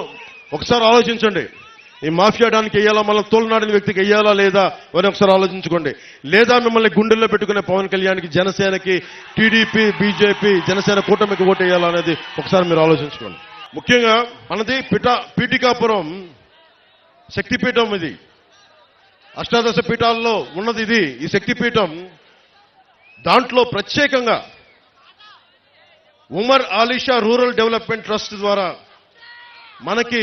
S1: ఒకసారి ఆలోచించండి. ఈ మాఫియా డానికి వేయాలా, మళ్ళీ తోలునాడిన వ్యక్తికి వేయాలా లేదా అని ఒకసారి ఆలోచించుకోండి. లేదా మిమ్మల్ని గుండెల్లో పెట్టుకునే పవన్ కళ్యాణ్కి, జనసేనకి, టీడీపీ, బీజేపీ, జనసేన కూటమికి ఓటు వేయాలా అనేది ఒకసారి మీరు ఆలోచించుకోండి. ముఖ్యంగా మనది పీఠికాపురం శక్తిపీఠం. ఇది అష్టాదశ పీఠాల్లో ఉన్నది. ఇది ఈ శక్తిపీఠం. దాంట్లో ప్రత్యేకంగా Umar Alisha rural development trust ద్వారా మనకి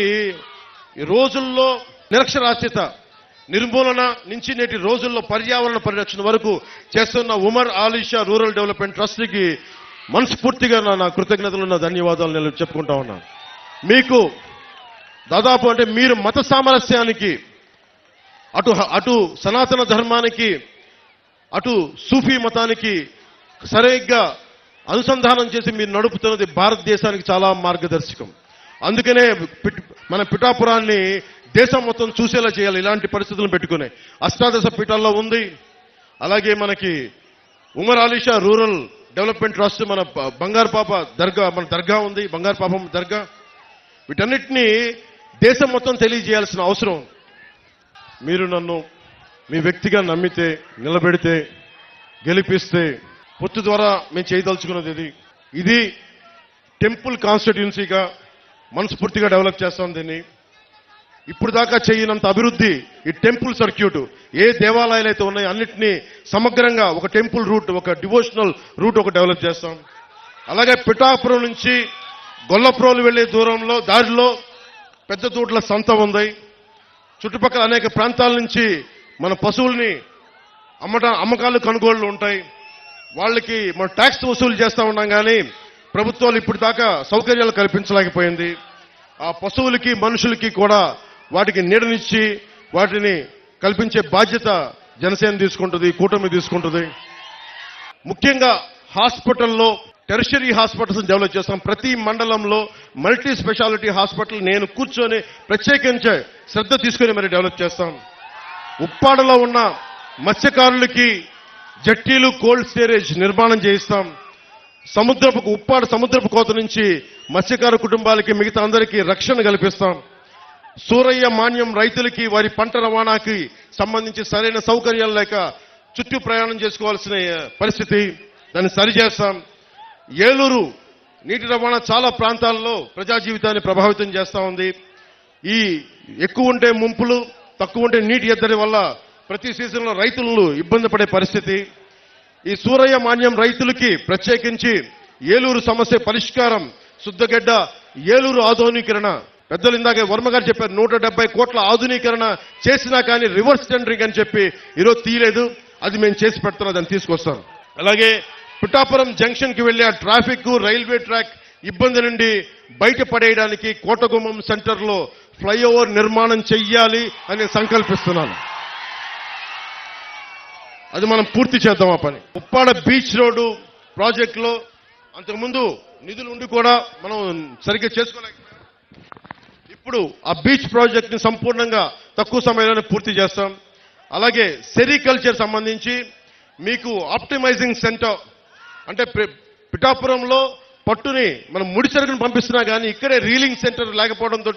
S1: ఈ రోజుల్లో నిరక్షరాస్యత నిర్మూలన నుంచి నేటి రోజుల్లో పర్యావరణ పరిరక్షణ వరకు చేస్తున్న ఉమర్ ఆలీషా రూరల్ డెవలప్మెంట్ ట్రస్ట్కి మనస్ఫూర్తిగా నా కృతజ్ఞతలు, నా ధన్యవాదాలు నేను చెప్పుకుంటా ఉన్నాను. మీకు దాదాపు అంటే మీరు మత సామరస్యానికి, అటు సనాతన ధర్మానికి, అటు సూఫీ మతానికి సరిగ్గా అనుసంధానం చేసి మీరు నడుపుతున్నది భారతదేశానికి చాలా మార్గదర్శకం. అందుకనే మన పిఠాపురాన్ని దేశం మొత్తం చూసేలా చేయాలి. ఇలాంటి పరిస్థితులను పెట్టుకునే అష్టాదశ పీఠాల్లో ఉంది. అలాగే మనకి Umar Alisha rural development trust, మన బంగారు పాప దర్గా, మన దర్గా ఉంది, బంగారు పాపం దర్గా. వీటన్నిటినీ దేశం మొత్తం తెలియజేయాల్సిన అవసరం. మీరు నన్ను మీ వ్యక్తిగా నమ్మితే, నిలబెడితే, గెలిపిస్తే పొత్తు ద్వారా మేము చేయదలుచుకున్నది ఇది టెంపుల్ కాన్స్టిట్యున్సీగా మనస్ఫూర్తిగా డెవలప్ చేస్తాం. దీన్ని ఇప్పుడు దాకా చేయనంత అభివృద్ధి ఈ టెంపుల్ సర్క్యూట్, ఏ దేవాలయాలు అయితే ఉన్నాయో అన్నింటినీ సమగ్రంగా ఒక టెంపుల్ రూట్, ఒక డివోషనల్ రూట్ ఒక డెవలప్ చేస్తాం. అలాగే పిఠాపురం నుంచి గొల్లప్రోలు వెళ్లే దారిలో పెద్ద తోట్ల సంత ఉంది. చుట్టుపక్కల అనేక ప్రాంతాల నుంచి మన పశువుల్ని అమ్మకాలు కొనుగోళ్లు ఉంటాయి. వాళ్ళకి మనం ట్యాక్స్ వసూలు చేస్తూ ఉన్నాం, కానీ ప్రభుత్వాలు ఇప్పుడు దాకా సౌకర్యాలు కల్పించలేకపోయింది. ఆ పశువులకి, మనుషులకి కూడా వాటికి నీడనిచ్చి వాటిని కల్పించే బాధ్యత జనసేన తీసుకుంటుంది, కూటమి తీసుకుంటుంది. ముఖ్యంగా హాస్పిటల్లో టెరిషరీ హాస్పిటల్స్ డెవలప్ చేస్తాం. ప్రతి మండలంలో మల్టీ స్పెషాలిటీ హాస్పిటల్ నేను కూర్చొని ప్రత్యేకించే శ్రద్ధ తీసుకుని మరి డెవలప్ చేస్తాం. ఉప్పాడలో ఉన్న మత్స్యకారులకి జట్టీలు, కోల్డ్ స్టోరేజ్ నిర్మాణం చేయిస్తాం. ఉప్పాడ సముద్రపు కోత నుంచి మత్స్యకారు కుటుంబాలకి, మిగతా అందరికీ రక్షణ కల్పిస్తాం. సూరయ్య మాన్యం రైతులకి వారి పంట రవాణాకి సంబంధించి సరైన సౌకర్యాలు లేక చుట్టూ ప్రయాణం చేసుకోవాల్సిన పరిస్థితి, దాన్ని సరిచేస్తాం. ఏలూరు నీటి రవాణా చాలా ప్రాంతాల్లో ప్రజా జీవితాన్ని ప్రభావితం చేస్తూ ఉంది. ఈ ఎక్కువ ఉంటే ముంపులు, తక్కువ ఉంటే నీటి ఎద్దడి వల్ల ప్రతి సీజన్లో రైతులు ఇబ్బంది పడే పరిస్థితి. ఈ సూరయ్య మాన్యం రైతులకి ప్రత్యేకించి ఏలూరు సమస్య పరిష్కారం, శుద్ధగడ్డ ఏలూరు ఆధునీకరణ. పెద్దలు ఇందాక వర్మ గారు చెప్పారు, 170 కోట్ల ఆధునీకరణ చేసినా కానీ రివర్స్ టెండరింగ్ అని చెప్పి ఈరోజు తీయలేదు. అది మేము చేసి పెడుతున్నాం, దాన్ని తీసుకొస్తాం. అలాగే పిఠాపురం జంక్షన్ కి వెళ్లే ట్రాఫిక్, రైల్వే ట్రాక్ ఇబ్బంది నుండి బయటపడేయడానికి కోటగుమ్మం సెంటర్ లో ఫ్లైఓవర్ నిర్మాణం చెయ్యాలి అని సంకల్పిస్తున్నాను. అది మనం పూర్తి చేద్దాం ఆ పని. ఉప్పాడ బీచ్ రోడ్డు ప్రాజెక్టులో అంతకుముందు నిధులు ఉండి కూడా మనం సరిగ్గా చేసుకోలేకపోయాం. ఇప్పుడు ఆ బీచ్ ప్రాజెక్ట్ ని సంపూర్ణంగా తక్కువ సమయంలోనే పూర్తి చేస్తాం. అలాగే సెరికల్చర్ సంబంధించి మీకు ఆప్టిమైజింగ్ సెంటర్, అంటే పిఠాపురంలో పట్టుని మనం ముడిసరుకుని పంపిస్తున్నా కానీ ఇక్కడే రీలింగ్ సెంటర్ లేకపోవడంతో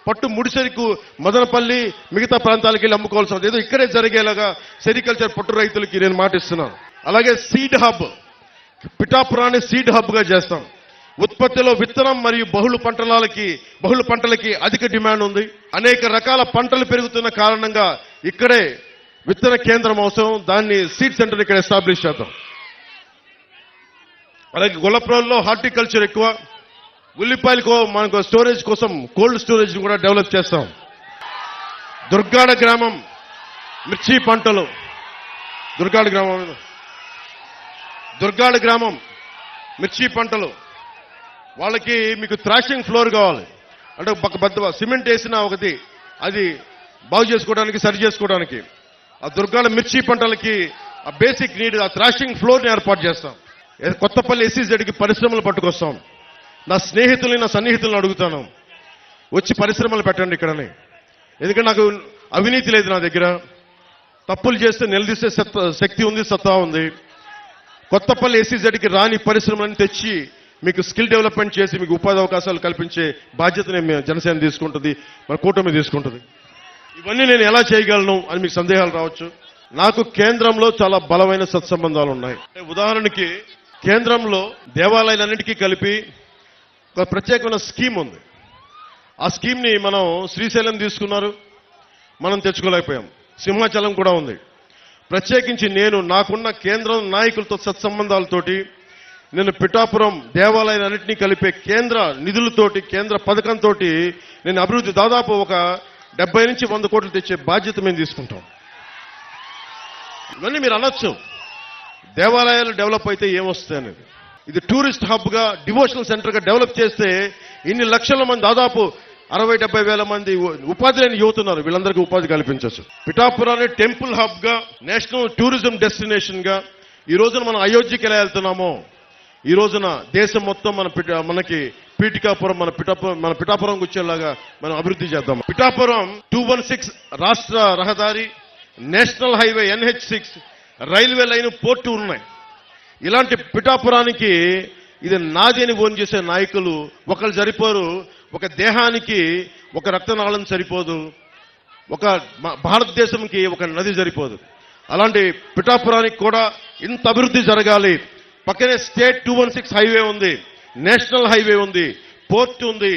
S1: పట్టు ముడిసరుకు మదనపల్లి మిగతా ప్రాంతాలకు వెళ్ళి అమ్ముకోవాల్సి ఏదో ఇక్కడే జరిగేలాగా సెరికల్చర్ పట్టు రైతులకి నేను మాటిస్తున్నాను. అలాగే సీడ్ హబ్, పిఠాపురాన్ని సీడ్ హబ్ గా చేస్తాం. ఉత్పత్తిలో విత్తనం మరియు బహుళ పంటలకి అధిక డిమాండ్ ఉంది. అనేక రకాల పంటలు పెరుగుతున్న కారణంగా ఇక్కడే విత్తన కేంద్రం అవసరం. దాన్ని సీడ్ సెంటర్ ఇక్కడ ఎస్టాబ్లిష్ చేద్దాం. అలాగే గొల్లప్రోల్లో హార్టికల్చర్ ఎక్కువ. ఉల్లిపాయలకు మనకు స్టోరేజ్ కోసం కోల్డ్ స్టోరేజ్ కూడా డెవలప్ చేస్తాం. దుర్గాడ గ్రామం మిర్చి పంటలు, దుర్గాడ గ్రామం మిర్చి పంటలు. వాళ్ళకి మీకు థ్రాషింగ్ ఫ్లోర్ కావాలి, అంటే పెద్ద సిమెంట్ వేసిన ఒకటి అది బాగు చేసుకోవడానికి, సరి చేసుకోవడానికి. ఆ దుర్గాడ మిర్చి పంటలకి ఆ బేసిక్ నీడ్, ఆ థ్రాషింగ్ ఫ్లోర్ని ఏర్పాటు చేస్తాం. కొత్తపల్లి SEZకి పరిశ్రమలు పట్టుకొస్తాం. నా స్నేహితుల్ని, నా సన్నిహితులను అడుగుతాను, వచ్చి పరిశ్రమలు పెట్టండి ఇక్కడని. ఎందుకంటే నాకు అవినీతి లేదు, నా దగ్గర తప్పులు చేస్తే నిలదీసే శక్తి ఉంది, సత్తా ఉంది. కొత్తపల్లి SEZకి రాని పరిశ్రమలను తెచ్చి మీకు స్కిల్ డెవలప్మెంట్ చేసి మీకు ఉపాధి అవకాశాలు కల్పించే బాధ్యతని జనసేన తీసుకుంటుంది, మన కూటమి తీసుకుంటుంది. ఇవన్నీ నేను ఎలా చేయగలను అని మీకు సందేహాలు రావచ్చు. నాకు కేంద్రంలో చాలా బలమైన సత్సంబంధాలు ఉన్నాయి. ఉదాహరణకి కేంద్రంలో దేవాలయాలన్నిటికీ కలిపి ఒక ప్రత్యేకమైన స్కీమ్ ఉంది. ఆ స్కీమ్ని మనం శ్రీశైలం తీసుకున్నారు, మనం తెచ్చుకోలేకపోయాం. సింహాచలం కూడా ఉంది. ప్రత్యేకించి నాకున్న కేంద్రం నాయకులతో సత్సంబంధాలతోటి నేను పిఠాపురం దేవాలయాలన్నింటినీ కలిపే కేంద్ర నిధులతోటి, కేంద్ర పథకంతో నేను అభివృద్ధి దాదాపు ఒక 70 నుంచి 100 కోట్లు తెచ్చే బాధ్యత మేము తీసుకుంటాం. ఇవన్నీ మీరు అనొచ్చు, దేవాలయాలు డెవలప్ అయితే ఏమొస్తాయి అనేది. ఇది టూరిస్ట్ హబ్గా, డివోషనల్ సెంటర్గా డెవలప్ చేస్తే ఇన్ని లక్షల మంది, దాదాపు 60-70 వేల మంది ఉపాధి లేని యువతున్నారు. వీళ్ళందరికీ ఉపాధి కల్పించవచ్చు. పిఠాపురాన్ని టెంపుల్ హబ్గా, నేషనల్ టూరిజం డెస్టినేషన్గా ఈ రోజున మనం అయోధ్యకి ఎలా వెళ్తున్నామో, ఈ రోజున దేశం మొత్తం మనకి పీఠికాపురం, మన పిఠాపురం వచ్చేలాగా మనం అభివృద్ధి చేద్దాం. పిఠాపురం 216 రాష్ట్ర రహదారి, national highway NH6, railway line, port ఉన్నాయి. ఇలాంటి పిఠాపురానికి ఇది నాది అని ఓన్ చేసే నాయకులు ఒకళ్ళు సరిపోరు. ఒక దేహానికి ఒక రక్తనాళం సరిపోదు, ఒక భారతదేశంకి ఒక నది సరిపోదు. అలాంటి పిఠాపురానికి కూడా ఇంత అభివృద్ధి జరగాలి. పక్కనే స్టేట్ 216 హైవే ఉంది, నేషనల్ హైవే ఉంది, పోర్ట్ ఉంది,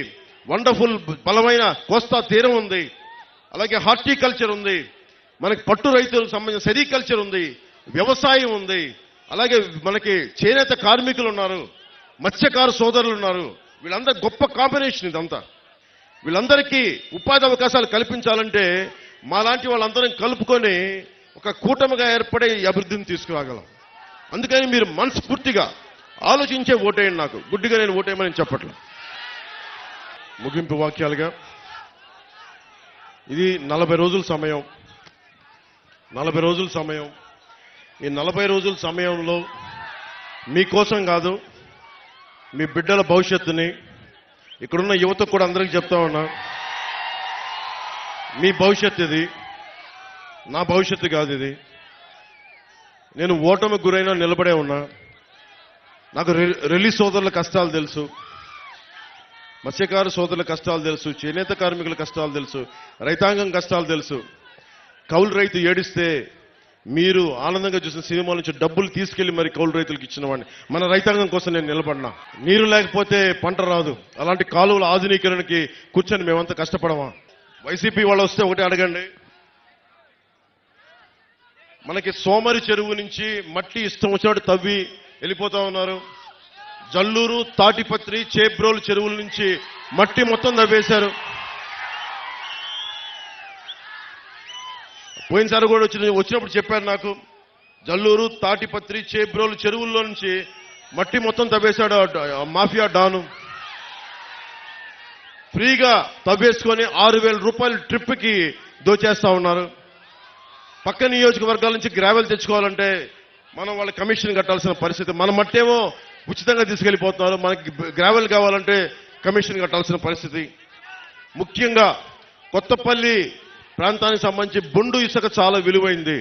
S1: వండర్ఫుల్ బలమైన కోస్తా తీరం ఉంది, అలాగే హార్టికల్చర్ ఉంది, మనకి పట్టు రైతులకు సంబంధించిన సెరికల్చర్ ఉంది, వ్యవసాయం ఉంది, అలాగే మనకి చేనేత కార్మికులు ఉన్నారు, మత్స్యకార సోదరులు ఉన్నారు. వీళ్ళందరూ గొప్ప కాంబినేషన్ ఇదంతా. వీళ్ళందరికీ ఉపాధి అవకాశాలు కల్పించాలంటే మాలాంటి వాళ్ళందరం కలుపుకొని ఒక కూటమిగా ఏర్పడే ఈ అభివృద్ధిని తీసుకురాగలం. అందుకని మీరు మనస్ఫూర్తిగా ఆలోచించే ఓటేయండి. నాకు గుడ్డిగా నేను ఓటేయమని చెప్పట్లేదు. ముగింపు వాక్యాలుగా, ఇది 40 రోజుల సమయం. 40 రోజుల సమయం. ఈ 40 రోజుల సమయంలో మీకోసం కాదు, మీ బిడ్డల భవిష్యత్తుని, ఇక్కడున్న యువతకు కూడా అందరికీ చెప్తా ఉన్నా, మీ భవిష్యత్తు ఇది, నా భవిష్యత్తు కాదు ఇది. నేను ఓటమికి గురైనా నిలబడే ఉన్నా. నాకు రిలీజ్ సోదరుల కష్టాలు తెలుసు, మత్స్యకార సోదరుల కష్టాలు తెలుసు, చేనేత కార్మికుల కష్టాలు తెలుసు, రైతాంగం కష్టాలు తెలుసు. కౌలు రైతు ఏడిస్తే మీరు ఆనందంగా చూసిన సినిమాల నుంచి డబ్బులు తీసుకెళ్లి మరి కౌలు రైతులకు ఇచ్చిన వాడిని. మన రైతాంగం కోసం నేను నిలబడినా. నీరు లేకపోతే పంట రాదు. అలాంటి కాలువల ఆధునీకరణకి కూర్చొని మేమంతా కష్టపడమా? వైసీపీ వాళ్ళు వస్తే ఒకటి అడగండి, మనకి సోమరి చెరువు నుంచి మట్టి ఇష్టం వచ్చినట్టు తవ్వి వెళ్ళిపోతా ఉన్నారు. జల్లూరు, తాటిపత్రి, చేబ్రోలు చెరువుల నుంచి మట్టి మొత్తం తవ్వేశారు. పోయినసారి కూడా వచ్చినప్పుడు చెప్పారు నాకు, జల్లూరు, తాటిపత్రి, చేబ్రోలు చెరువుల్లో నుంచి మట్టి మొత్తం తవ్వేశాడు మాఫియా డాను. ఫ్రీగా తవ్వేసుకొని 6,000 రూపాయలు ట్రిప్కి దోచేస్తా ఉన్నారు. పక్క నియోజకవర్గాల నుంచి గ్రావెల్ తెచ్చుకోవాలంటే మనం వాళ్ళ కమిషన్ కట్టాల్సిన పరిస్థితి. మన మట్టేమో ఉచితంగా తీసుకెళ్లిపోతున్నారు, మనకి గ్రావెల్ కావాలంటే కమిషన్ కట్టాల్సిన పరిస్థితి. ముఖ్యంగా కొత్తపల్లి ప్రాంతానికి సంబంధించి బొండు ఇసుక చాలా విలువైంది.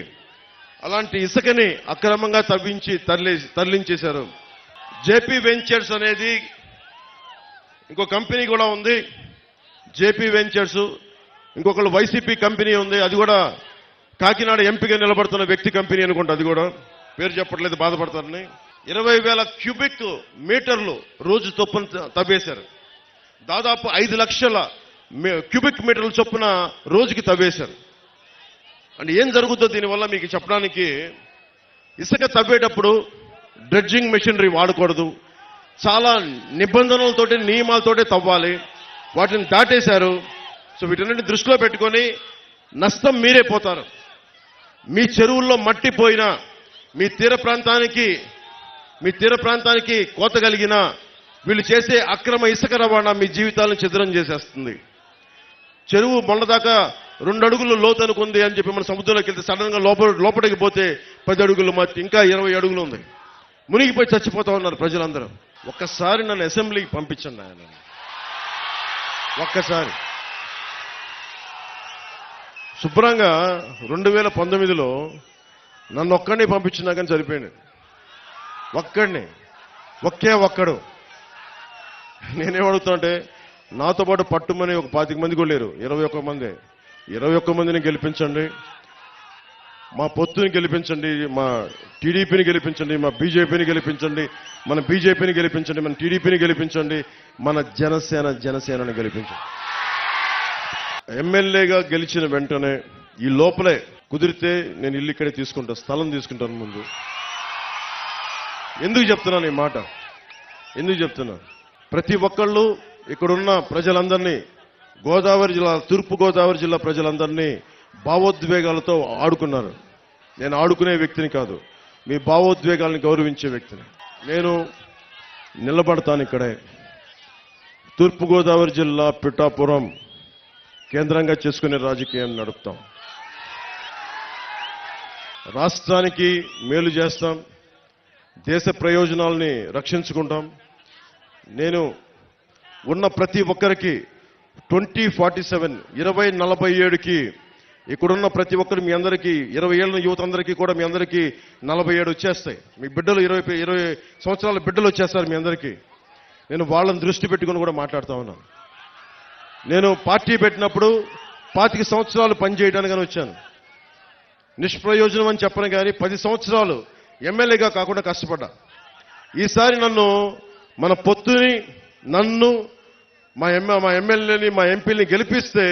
S1: అలాంటి ఇసుకని అక్రమంగా తవ్వించి తరలించేశారు. జేపీ వెంచర్స్ అనేది ఇంకో కంపెనీ కూడా ఉంది. జేపీ వెంచర్స్, ఇంకొకళ్ళు వైసీపీ కంపెనీ ఉంది. అది కూడా కాకినాడ ఎంపీగా నిలబడుతున్న వ్యక్తి కంపెనీ అనుకుంటా. అది కూడా పేరు చెప్పట్లేదు, బాధపడతారని. 20,000 క్యూబిక్ మీటర్లు రోజు చొప్పున తవ్వేశారు. దాదాపు 5 లక్షల క్యూబిక్ మీటర్ల చొప్పున రోజుకి తవ్వేశారు. అంటే ఏం జరుగుతుందో దీనివల్ల మీకు చెప్పడానికి, ఇసుక తవ్వేటప్పుడు డ్రెడ్జింగ్ మెషినరీ వాడకూడదు, చాలా నిబంధనలతోటి నియమాలతోటి తవ్వాలి. వాటిని దాటేశారు. సో వీటన్నిటిని దృష్టిలో పెట్టుకొని నష్టం మీరే పోతారు. మీ చెరువుల్లో మట్టి పోయినా, మీ తీర ప్రాంతానికి కోత కలిగిన వీళ్ళు చేసే అక్రమ ఇసుక రవాణా మీ జీవితాలను ఛిద్రం చేసేస్తుంది. చెరువు మొన్నదాకా 2 అడుగులు లోతు అనుకుంది అని చెప్పి మన సముద్రంలోకి వెళ్తే సడన్ గా లోపలికి పోతే 10 అడుగులు, ఇంకా 20 అడుగులు ఉంది. మునిగిపోయి చచ్చిపోతా ఉన్నారు ప్రజలందరూ. ఒక్కసారి నన్ను అసెంబ్లీకి పంపించండి ఆయన, ఒక్కసారి. శుభ్రంగా 2019లో నన్ను ఒక్కడిని పంపించినా కానీ సరిపోయింది. ఒక్కడు నేనేమడుగుతానంటే నాతో పాటు పట్టుమని ఒక 25 మంది కూడా లేరు, 21 మంది. 21 మందిని గెలిపించండి, మా పొత్తుని గెలిపించండి, మా టీడీపీని గెలిపించండి, మా బీజేపీని గెలిపించండి, మన బీజేపీని గెలిపించండి, మన టీడీపీని గెలిపించండి, మన జనసేనని గెలిపించండి. ఎమ్మెల్యేగా గెలిచిన వెంటనే ఈ లోపలే కుదిరితే నేను ఇల్లు ఇక్కడే తీసుకుంటా, స్థలం తీసుకుంటాను ముందు. ఎందుకు చెప్తున్నాను ఈ మాట? ఎందుకు చెప్తున్నా? ప్రతి ఒక్కళ్ళు ఇక్కడున్న ప్రజలందరినీ, గోదావరి జిల్లా, తూర్పు గోదావరి జిల్లా ప్రజలందరినీ భావోద్వేగాలతో ఆడుకున్నారు. నేను ఆడుకునే వ్యక్తిని కాదు, మీ భావోద్వేగాలను గౌరవించే వ్యక్తిని. నేను నిలబడతాను ఇక్కడే. తూర్పు గోదావరి జిల్లా పిఠాపురం కేంద్రంగా చేసుకునే రాజకీయం నడుపుతాం. రాష్ట్రానికి మేలు చేస్తాం, దేశ ప్రయోజనాల్ని రక్షించుకుంటాం. నేను ఉన్న ప్రతి ఒక్కరికి 2047 2047కి ఇక్కడున్న ప్రతి ఒక్కరు మీ అందరికీ 20 ఏళ్ళ యువత అందరికీ కూడా మీ అందరికీ 47 వచ్చేస్తాయి. మీ బిడ్డలు 20 సంవత్సరాల బిడ్డలు వచ్చేస్తారు మీ అందరికీ. నేను వాళ్ళని దృష్టి పెట్టుకుని కూడా మాట్లాడుతా ఉన్నాను. నేను పార్టీ పెట్టినప్పుడు 25 సంవత్సరాలు పనిచేయడానికని వచ్చాను. నిష్ప్రయోజనం అని చెప్పను కానీ 10 సంవత్సరాలు ఎమ్మెల్యేగా కాకుండా కష్టపడ్డా. ఈసారి నన్ను, మన పొత్తుని, నన్ను, మా ఎమ్మెల్యేని, మా ఎంపీని గెలిపిస్తే,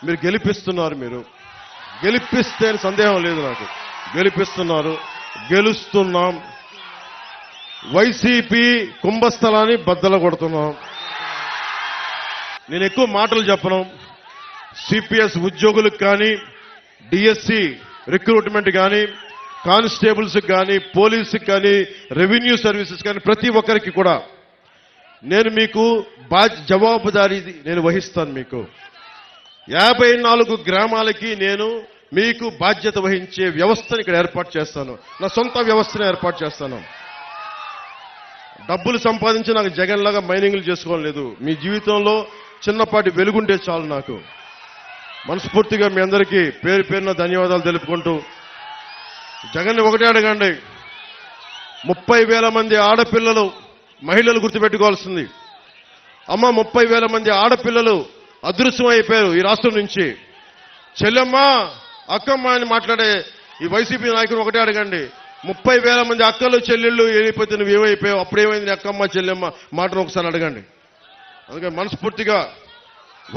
S1: మీరు గెలిపిస్తున్నారు, మీరు గెలిపిస్తే అని సందేహం లేదు నాకు. గెలిపిస్తున్నారు, గెలుస్తున్నాం. వైసీపీ కుంభస్థలాన్ని బద్దలు కొడుతున్నాం. నేను ఎక్కువ మాటలు చెప్పను. సిపిఎస్ ఉద్యోగులకు కానీ, డిఎస్సి రిక్రూట్మెంట్ కానీ, కానిస్టేబుల్స్ కానీ, పోలీసుకి కానీ, రెవెన్యూ సర్వీసెస్ కానీ ప్రతి ఒక్కరికి కూడా నేను మీకు జవాబుదారీ నేను వహిస్తాను. మీకు 54 గ్రామాలకి నేను మీకు బాధ్యత వహించే వ్యవస్థను ఇక్కడ ఏర్పాటు చేస్తాను. నా సొంత వ్యవస్థను ఏర్పాటు చేస్తాను. డబ్బులు సంపాదించి నాకు జగన్ లాగా మైనింగ్లు చేసుకోవడం లేదు. మీ జీవితంలో చిన్నపాటి వెలుగుంటే చాలు నాకు. మనస్ఫూర్తిగా మీ అందరికీ పేరు పేరున ధన్యవాదాలు తెలుపుకుంటూ, జగన్ ఒకటే అడగండి, 30,000 మంది ఆడపిల్లలు, మహిళలు గుర్తుపెట్టుకోవాల్సింది. అమ్మ, 30,000 మంది ఆడపిల్లలు అదృశ్యం అయిపోయారు ఈ రాష్ట్రం నుంచి. చెల్లెమ్మ, అక్కమ్మ అని మాట్లాడే ఈ వైసీపీ నాయకులు ఒకటే అడగండి, 30,000 మంది అక్కలు చెల్లెళ్ళు వెళ్ళిపోతే నువ్వు ఏమైపోయావు, అప్పుడేమైంది అక్కమ్మ చెల్లెమ్మ మాటను ఒకసారి అడగండి. అందుకని మనస్ఫూర్తిగా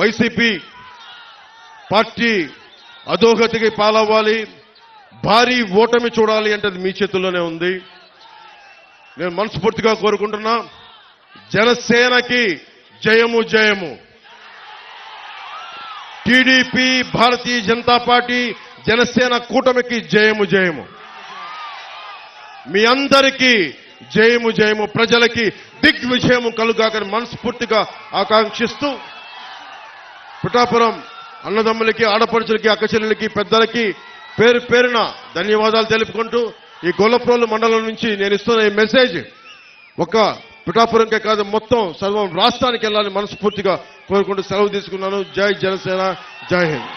S1: వైసీపీ పార్టీ అధోగతికి పాలవ్వాలి, భారీ ఓటమి చూడాలి అంటే అది మీ చేతుల్లోనే ఉంది. నేను మనస్ఫూర్తిగా కోరుకుంటున్నా, జనసేనకి జయము జయము. టీడీపీ, భారతీయ జనతా పార్టీ, జనసేన కూటమికి జయము జయము. మీ అందరికీ జయము జయము. ప్రజలకి దిగ్విజయము కలుగాకని మనస్ఫూర్తిగా ఆకాంక్షిస్తూ, పిఠాపురం అన్నదమ్ములకి, ఆడపడుచులకి, అక్కచెల్లెలకి, పెద్దలకి పేరు పేరున ధన్యవాదాలు తెలుపుకుంటూ, ఈ గొల్లప్రోలు మండలం నుంచి నేను ఇస్తున్న ఈ మెసేజ్ ఒక పిఠాపురంకే కాదు, మొత్తం సర్వం రాష్ట్రానికి వెళ్ళాలని మనస్ఫూర్తిగా కోరుకుంటూ సెలవు తీసుకున్నాను. జై జనసేన, జై హింద్.